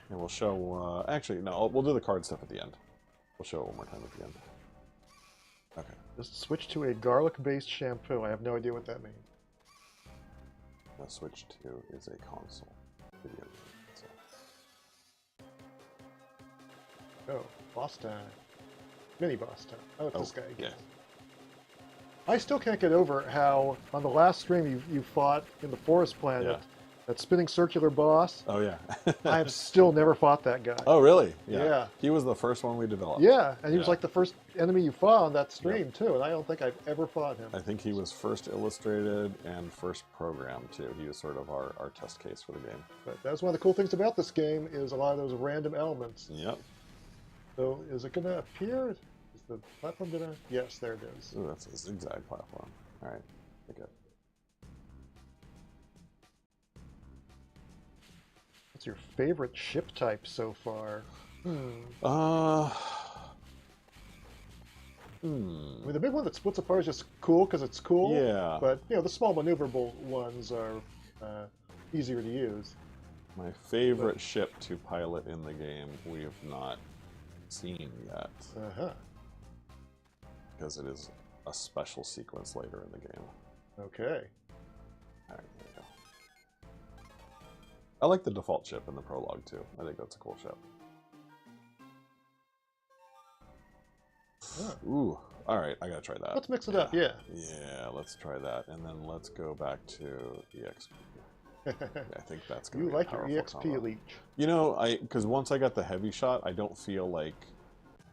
And we'll show, actually, no, we'll do the card stuff at the end. We'll show it one more time at the end. Okay. Just switch to a garlic-based shampoo. I have no idea what that means. Now switch to is a console video game. So. Oh, boss time. Mini boss time. Oh, it's this guy again. Yeah. I still can't get over how on the last stream you fought in the forest planet, Yeah. that spinning circular boss. Oh yeah. I have still never fought that guy. Oh really? Yeah. He was the first one we developed. Yeah, and he was Yeah. like the first enemy you fought on that stream too, and I don't think I've ever fought him. I think he was first illustrated and first programmed too. He was sort of our test case for the game. But that's one of the cool things about this game is a lot of those random elements. Yep. So is it going to appear? Is the platform going to? Yes, there it is. Ooh, that's a zigzag platform. All right. Okay. What's your favorite ship type so far? I mean, the big one that splits apart is just cool because it's cool. Yeah. But you know, the small maneuverable ones are easier to use. My favorite ship to pilot in the game we have not seen yet. Because it is a special sequence later in the game. Okay. All right, there we go. I like the default ship in the prologue too. I think that's a cool ship. Ooh, all right, I gotta try that. Let's mix it up, yeah. Yeah, let's try that, and then let's go back to EXP. I think that's gonna You be a like your powerful EXP combo. leech. You know, because once I got the heavy shot, I don't feel like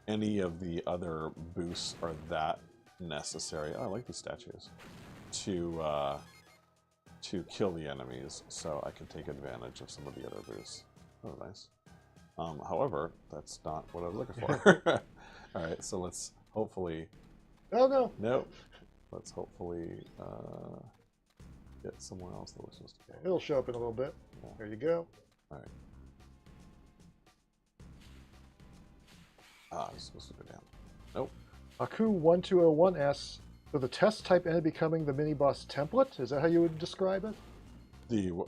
any of the other boosts are that necessary. Oh, I like these statues to kill the enemies, so I can take advantage of some of the other boosts. Oh, nice. However, that's not what I was looking for. All right, so let's hopefully. Oh no. Nope. Let's hopefully get somewhere else that was just. Okay, it'll show up in a little bit. Yeah. There you go. All right. Ah, I was supposed to go down. Nope. Aku1201 asks, so the test type ended becoming the mini-boss template? Is that how you would describe it?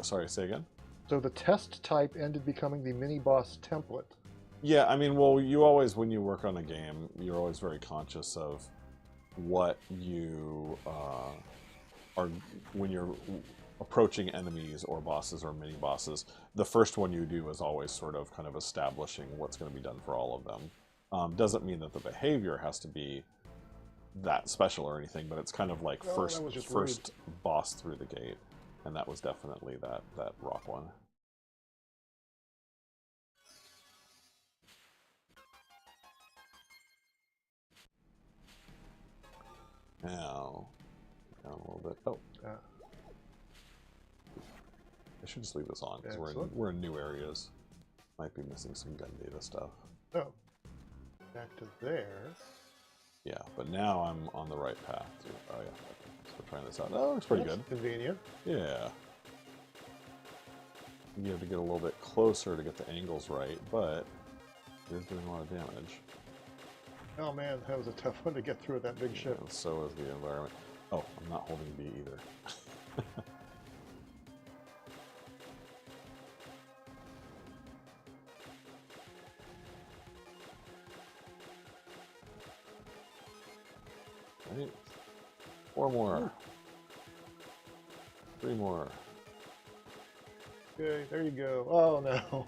Sorry, say again? So the test type ended becoming the mini-boss template. Yeah, I mean, well, you always, when you work on a game, you're always very conscious of what you are, when you're approaching enemies or bosses or mini-bosses, the first one you do is always sort of kind of establishing what's going to be done for all of them. Doesn't mean that the behavior has to be that special or anything, but it's kind of like first boss through the gate, and that was definitely that rock one. Now, down a little bit. Oh, I should just leave this on because we're in new areas. Might be missing some gun data stuff. Oh, back to there. Yeah, but now I'm on the right path. Oh yeah, so we're trying this out. Oh, looks pretty good. Convenient. Yeah. You have to get a little bit closer to get the angles right, but it is doing a lot of damage. Oh man, that was a tough one to get through with that big ship. And so is the environment. Oh, I'm not holding B either. Right. 4 more. Ooh. 3 more. Okay, there you go. Oh no.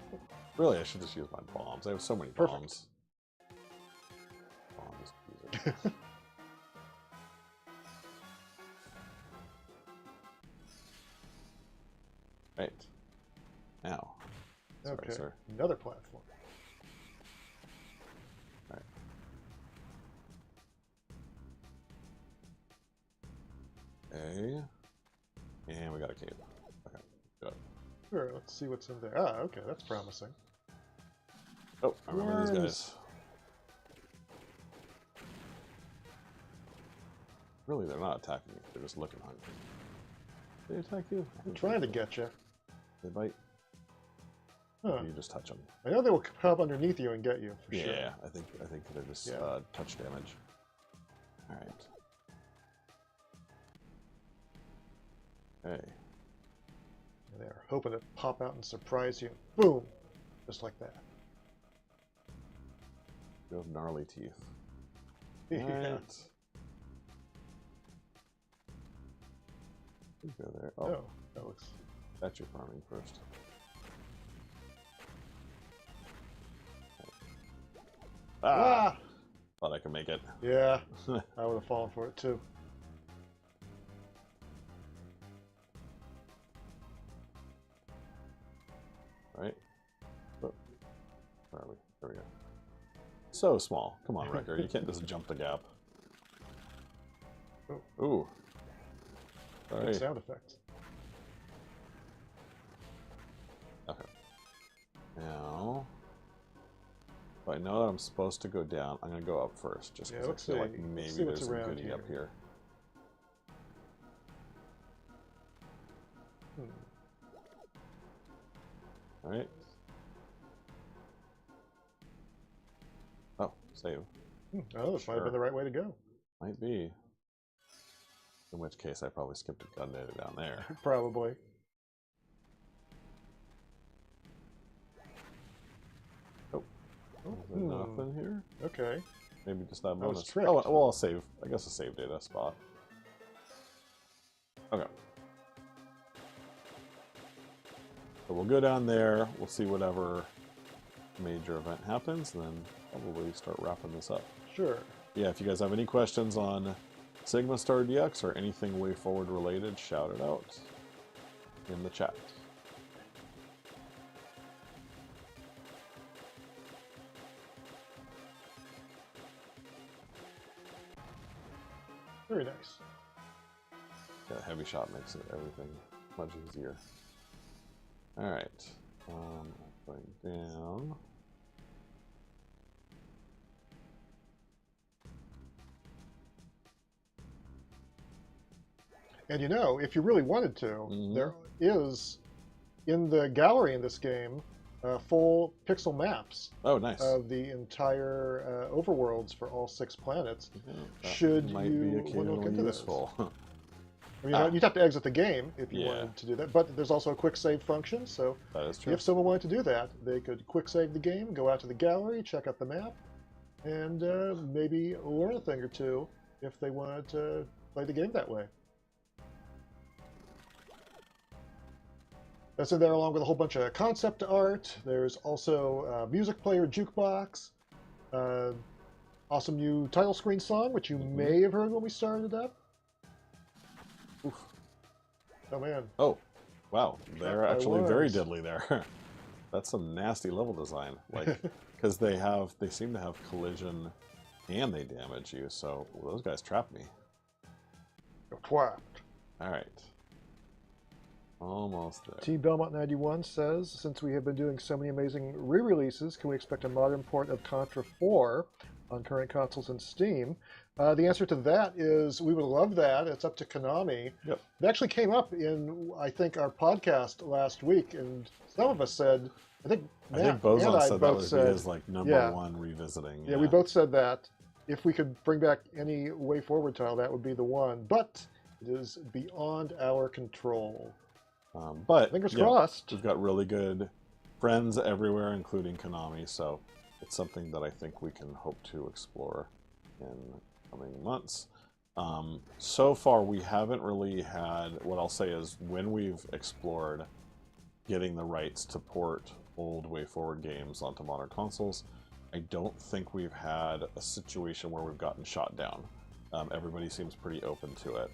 Really, I should just use my bombs. I have so many bombs. Bombs. Right. Now. Sorry, Okay, sir. another platform. Right. Okay. And we got a cave. Okay, good. Sure, let's see what's in there. Ah, okay, that's promising. Oh, I remember these guys. Really, they're not attacking you. They're just looking hungry. They attack you? I'm trying to get you. They bite. Huh. You just touch them. I know they will come up underneath you and get you, for sure. Yeah, I think they're just touch damage. All right. Okay. They're hoping to pop out and surprise you. Boom! Just like that. You have gnarly teeth. Yeah. Right. You go there. Oh, that looks... statue farming first. Ah! Thought I could make it. Yeah, I would have fallen for it too. Right? Oh, where are we? There we go. So small. Come on, Wrecker. You can't just jump the gap. Oh. Ooh. Good Sorry. sound effects. Okay. Now, if I know that I'm supposed to go down, I'm going to go up first, just because I feel like maybe there's a goodie up here. All right. Oh, save. Oh, this might have been the right way to go. Might be. In which case, I probably skipped a gun data down there. Probably. Oh. Is there nothing here? Okay. Maybe just that I was bonus. tricked. Oh, well, I'll save. I guess a save data spot. Okay. So we'll go down there. We'll see whatever major event happens, and then probably start wrapping this up. Sure. Yeah, if you guys have any questions on Sigma Star DX or anything WayForward related, shout it out in the chat. Very nice. Yeah, heavy shot makes everything much easier. All right, going down. And you know, if you really wanted to, there is, in the gallery in this game, full pixel maps Oh, nice. of the entire overworlds for all 6 planets. Yeah, should might you be want to look occasionally into useful. I mean, you'd have to exit the game if you Yeah. wanted to do that, but there's also a quick save function, so That is true. if someone wanted to do that, they could quick save the game, go out to the gallery, check out the map, and maybe learn a thing or two if they wanted to play the game that way. That's in there along with a whole bunch of concept art. There's also a music player jukebox, awesome new title screen song, which you may have heard when we started up. Oof. Oh man. Oh, wow. They're actually very was. deadly there. That's some nasty level design. Like, because they seem to have collision and they damage you. So well, those guys trap me. You're trapped. All right. Almost there. T Belmont 91 says, since we have been doing so many amazing re-releases, can we expect a modern port of Contra 4 on current consoles and Steam? The answer to that is we would love that. It's up to Konami. Yep. It actually came up in, I think, our podcast last week, and some of us said, I think Bozon said that was his like number one revisiting. Yeah, we both said that. If we could bring back any WayForward title, that would be the one. But it is beyond our control. But fingers crossed. We've got really good friends everywhere, including Konami, so it's something that I think we can hope to explore in coming months. So far, we haven't really had, what I'll say is, when we've explored getting the rights to port old WayForward games onto modern consoles, I don't think we've had a situation where we've gotten shot down. Everybody seems pretty open to it.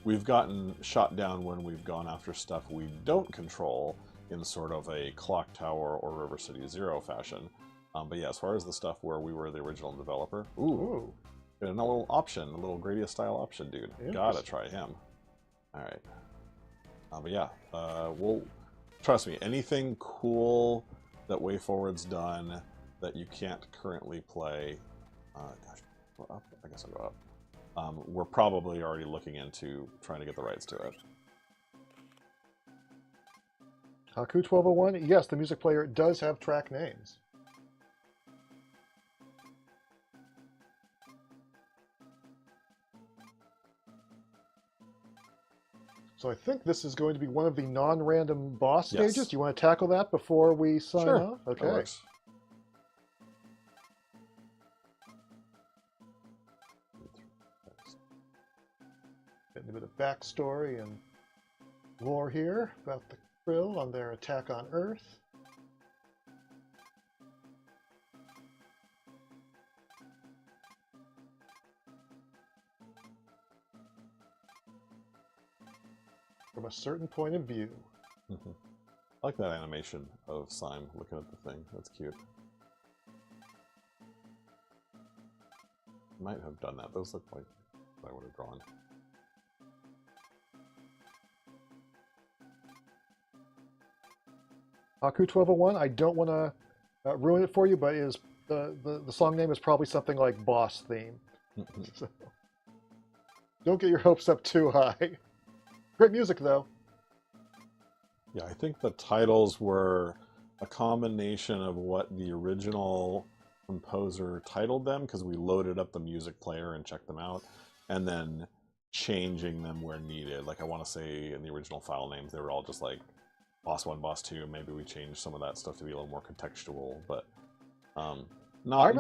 We've gotten shot down when we've gone after stuff we don't control in sort of a Clock Tower or River City Zero fashion. But yeah, as far as the stuff where we were the original developer, ooh. And a little option, a little Gradia style option, dude. Gotta try him. All right. But yeah, we'll trust me. Anything cool that WayForward's done that you can't currently play, gosh, we're up. I guess I'll go up. We're probably already looking into trying to get the rights to it. Haku 1201, yes, the music player does have track names. So I think this is going to be one of the non-random boss stages. Do you want to tackle that before we sign off? Okay. That works. Getting a bit of backstory and lore here about the Krill on their attack on Earth. from a certain point of view. I like that animation of Sime looking at the thing. That's cute. Might have done that. Those look like what I would have drawn. Aku1201, I don't want to ruin it for you, but is the song name is probably something like Boss Theme. So, don't get your hopes up too high. Great music, though. Yeah, I think the titles were a combination of what the original composer titled them, because we loaded up the music player and checked them out, and then changing them where needed. Like I want to say in the original file names, they were all just like Boss 1, Boss 2. Maybe we changed some of that stuff to be a little more contextual, but not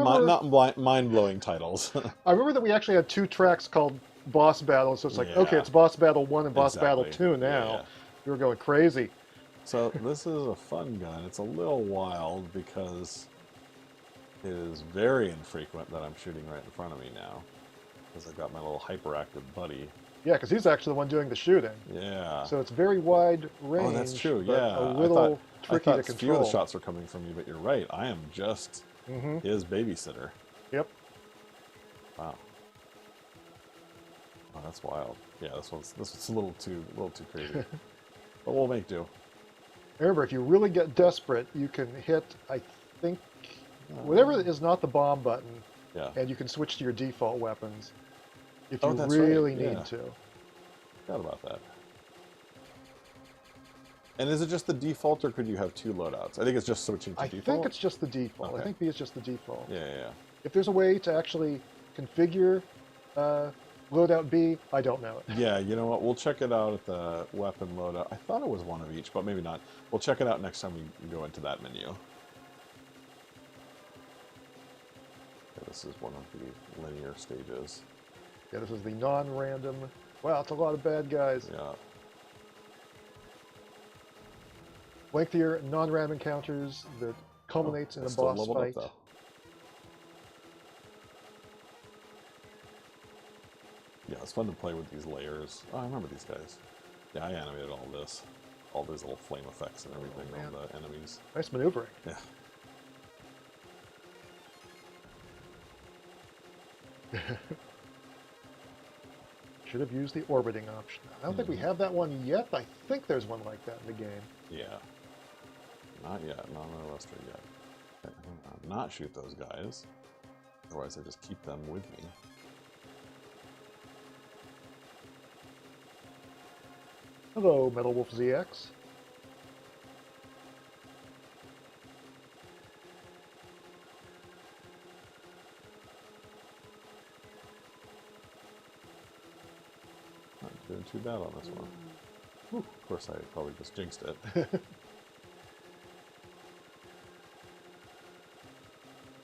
mind-blowing titles. I remember that we actually had 2 tracks called Boss Battle, so it's like, okay, it's Boss Battle 1 and Boss Battle 2 now. Yeah. We were going crazy. So this is a fun gun. It's a little wild because it is very infrequent that I'm shooting right in front of me now, because I've got my little hyperactive buddy. Yeah, because he's actually the one doing the shooting. Yeah. So it's very wide range. Oh, that's true. But Yeah. a little tricky to a few of control. the shots were coming from you, but you're right. I am just his babysitter. Yep. Wow. Oh, that's wild. Yeah, this one's a little too crazy. But we'll make do. Remember, if you really get desperate, you can hit, I think, whatever is not the bomb button, and you can switch to your default weapons if you really need to. Forgot about that. And is it just the default, or could you have 2 loadouts? I think it's just switching to default. I think it's just the default. Okay. I think B is just the default. Yeah. If there's a way to actually configure loadout B, I don't know it. Yeah, you know what? We'll check it out at the weapon loadout. I thought it was one of each, but maybe not. We'll check it out next time we go into that menu. Okay, this is one of the linear stages. Yeah, this is the non-random. Wow, it's a lot of bad guys. Yeah. Lengthier non-random encounters that culminates in a boss fight. Yeah, it's fun to play with these layers. Oh, I remember these guys. Yeah, I animated all this. All these little flame effects and everything on the enemies. Nice maneuvering. Yeah. Should have used the orbiting option. I don't think we have that one yet. I think there's one like that in the game. Yeah. Not yet. Not on the roster yet. I'll not shoot those guys. Otherwise, I just keep them with me. Hello, Metal Wolf ZX. Not doing too bad on this one. Whew, of course, I probably just jinxed it.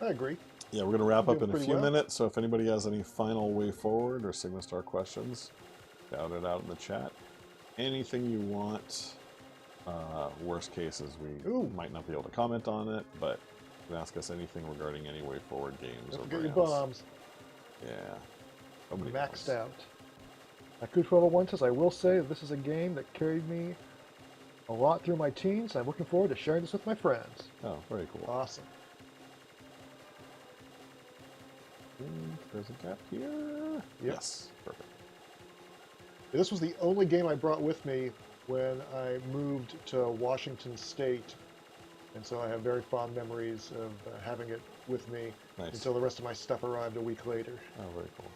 I agree. Yeah, we're going to wrap up in a few well. minutes, so if anybody has any final way forward or Sigma Star questions, shout it out in the chat. Anything you want. Worst case is we might not be able to comment on it, but you can ask us anything regarding any way forward games. Don't or forget your brands. bombs. Yeah. Nobody Maxed knows. out. Aku1201 says, I will say that this is a game that carried me a lot through my teens. I'm looking forward to sharing this with my friends. Oh, very cool. Awesome. There's a gap here. Yes, perfect. This was the only game I brought with me when I moved to Washington State, and so I have very fond memories of having it with me until the rest of my stuff arrived a week later. Oh, very cool.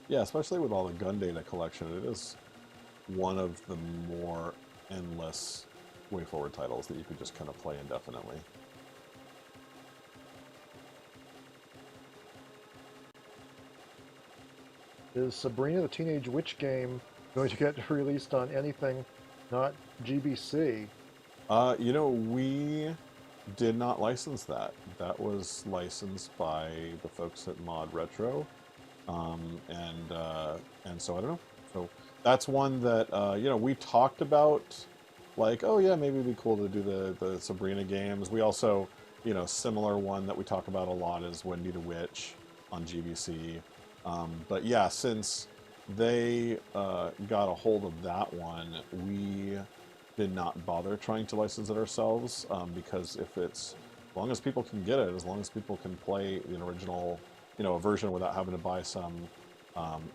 Yeah, especially with all the gun data collection, it is one of the more endless WayForward titles that you could just kind of play indefinitely. Is Sabrina the Teenage Witch game going to get released on anything not GBC? You know, we did not license that. That was licensed by the folks at Mod Retro, and so I don't know. So that's one that you know, we talked about, like, oh yeah, maybe it'd be cool to do the Sabrina games. We also, you know, similar one that we talk about a lot is Wendy the Witch on GBC. But yeah, since they got a hold of that one, we did not bother trying to license it ourselves because as long as people can get it, as long as people can play the original, a version without having to buy some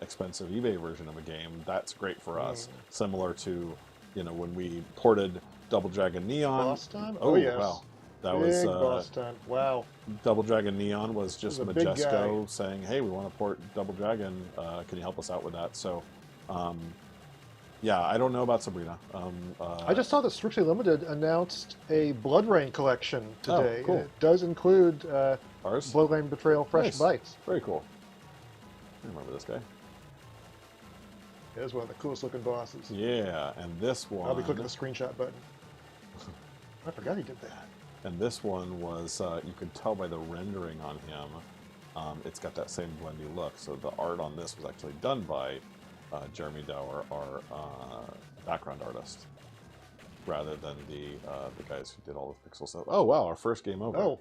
expensive eBay version of a game, that's great for us. Similar to, when we ported Double Dragon Neon. Boss time? Oh, yes. wow. That big was boss time. Wow. Double Dragon Neon was just a big Majesco saying, hey, we want to port Double Dragon. Can you help us out with that? So, yeah, I don't know about Sabrina. I just saw that Strictly Limited announced a Blood Rain collection today. Oh, cool. It does include Ours? Blood Rain Betrayal Fresh Nice. Bites. Very cool. I remember this guy. It is one of the coolest looking bosses. Yeah, and this one... I'll be clicking the screenshot button. I forgot he did that. And this one was, you could tell by the rendering on him, it's got that same blendy look. So the art on this was actually done by Jeremy Dower, our background artist, rather than the guys who did all the pixel stuff. Oh, wow, our first game over.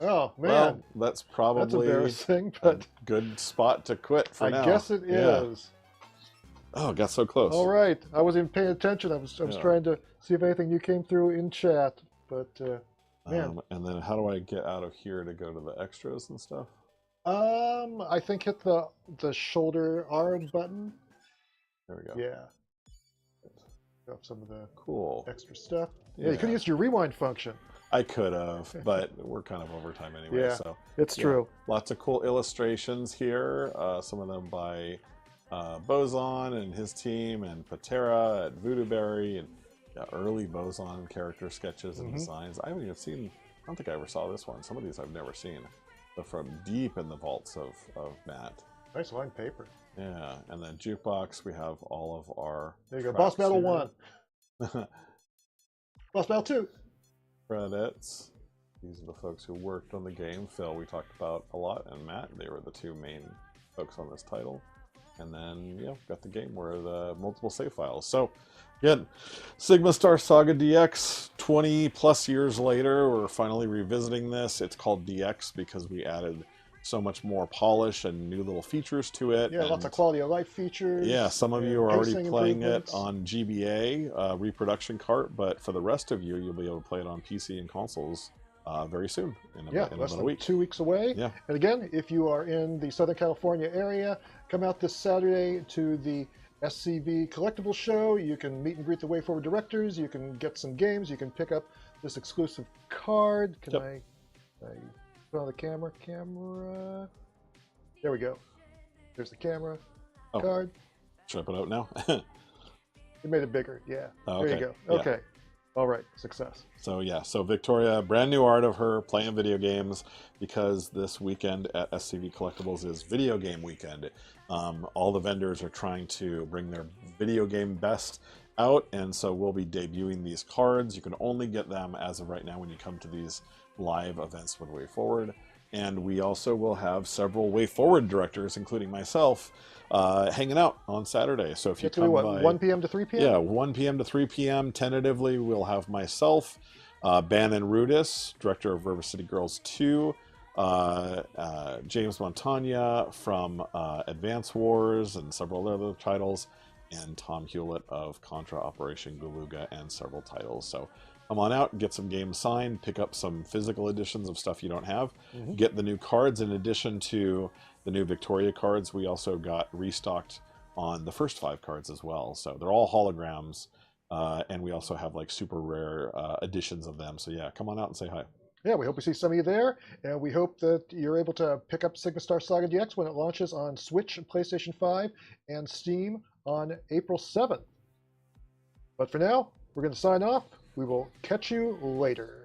Oh, man. Well, that's probably embarrassing, but a good spot to quit for now. I guess it is. Oh, got so close. All right. I wasn't even paying attention. I was trying to see if anything new came through in chat, but man. And then how do I get out of here to go to the extras and stuff? I think hit the shoulder R button. There we go. Yeah. Got some of the cool extra stuff. Yeah, you could use your rewind function. I could have, but we're kind of over time anyway. Yeah, so it's true. Lots of cool illustrations here. Some of them by Boson and his team, and Patera at Voodooberry, and early Boson character sketches and designs. I haven't even seen. I don't think I ever saw this one. Some of these I've never seen. But from deep in the vaults of Matt. Nice line paper. Yeah, and then Jukebox, we have all of our... There you go, Boss Battle 1. Boss Battle 2. Credits. These are the folks who worked on the game. Phil, we talked about a lot, and Matt, they were the two main folks on this title. And then, got the game where the multiple save files. So, again, Sigma Star Saga DX, 20 plus years later, we're finally revisiting this. It's called DX because we added so much more polish and new little features to it. Yeah, lots of quality of life features. Yeah, some of you are already playing it on GBA, reproduction cart, but for the rest of you, you'll be able to play it on PC and consoles very soon, in less about than a week. 2 weeks away. Yeah. And again, if you are in the Southern California area, come out this Saturday to the SCV Collectibles Show. You can meet and greet the WayForward directors. You can get some games. You can pick up this exclusive card. Can I put on the camera? There we go. There's the camera card. Should I put it out now? You made it bigger. Yeah. Oh, there you go. Yeah. Okay. All right. Success. So Victoria, brand new art of her playing video games, because this weekend at SCV Collectibles is video game weekend. All the vendors are trying to bring their video game best out, and so we'll be debuting these cards. You can only get them as of right now when you come to these live events with WayForward. And we also will have several WayForward directors, including myself, hanging out on Saturday. So if you come by... 1 p.m. to 3 p.m.? Yeah, 1 p.m. to 3 p.m. Tentatively, we'll have myself, Bannon Rudis, director of River City Girls 2, James Montagna from Advance Wars and several other titles, and Tom Hewlett of Contra Operation Guluga and several titles. So come on out, get some games signed, pick up some physical editions of stuff you don't have, get the new cards. In addition to the new Victoria cards, we also got restocked on the first 5 cards as well. So they're all holograms, and we also have like super rare editions of them. So yeah, come on out and say hi. Yeah, we hope we see some of you there, and we hope that you're able to pick up Sigma Star Saga DX when it launches on Switch and PlayStation 5 and Steam on April 7th. But for now, we're going to sign off. We will catch you later.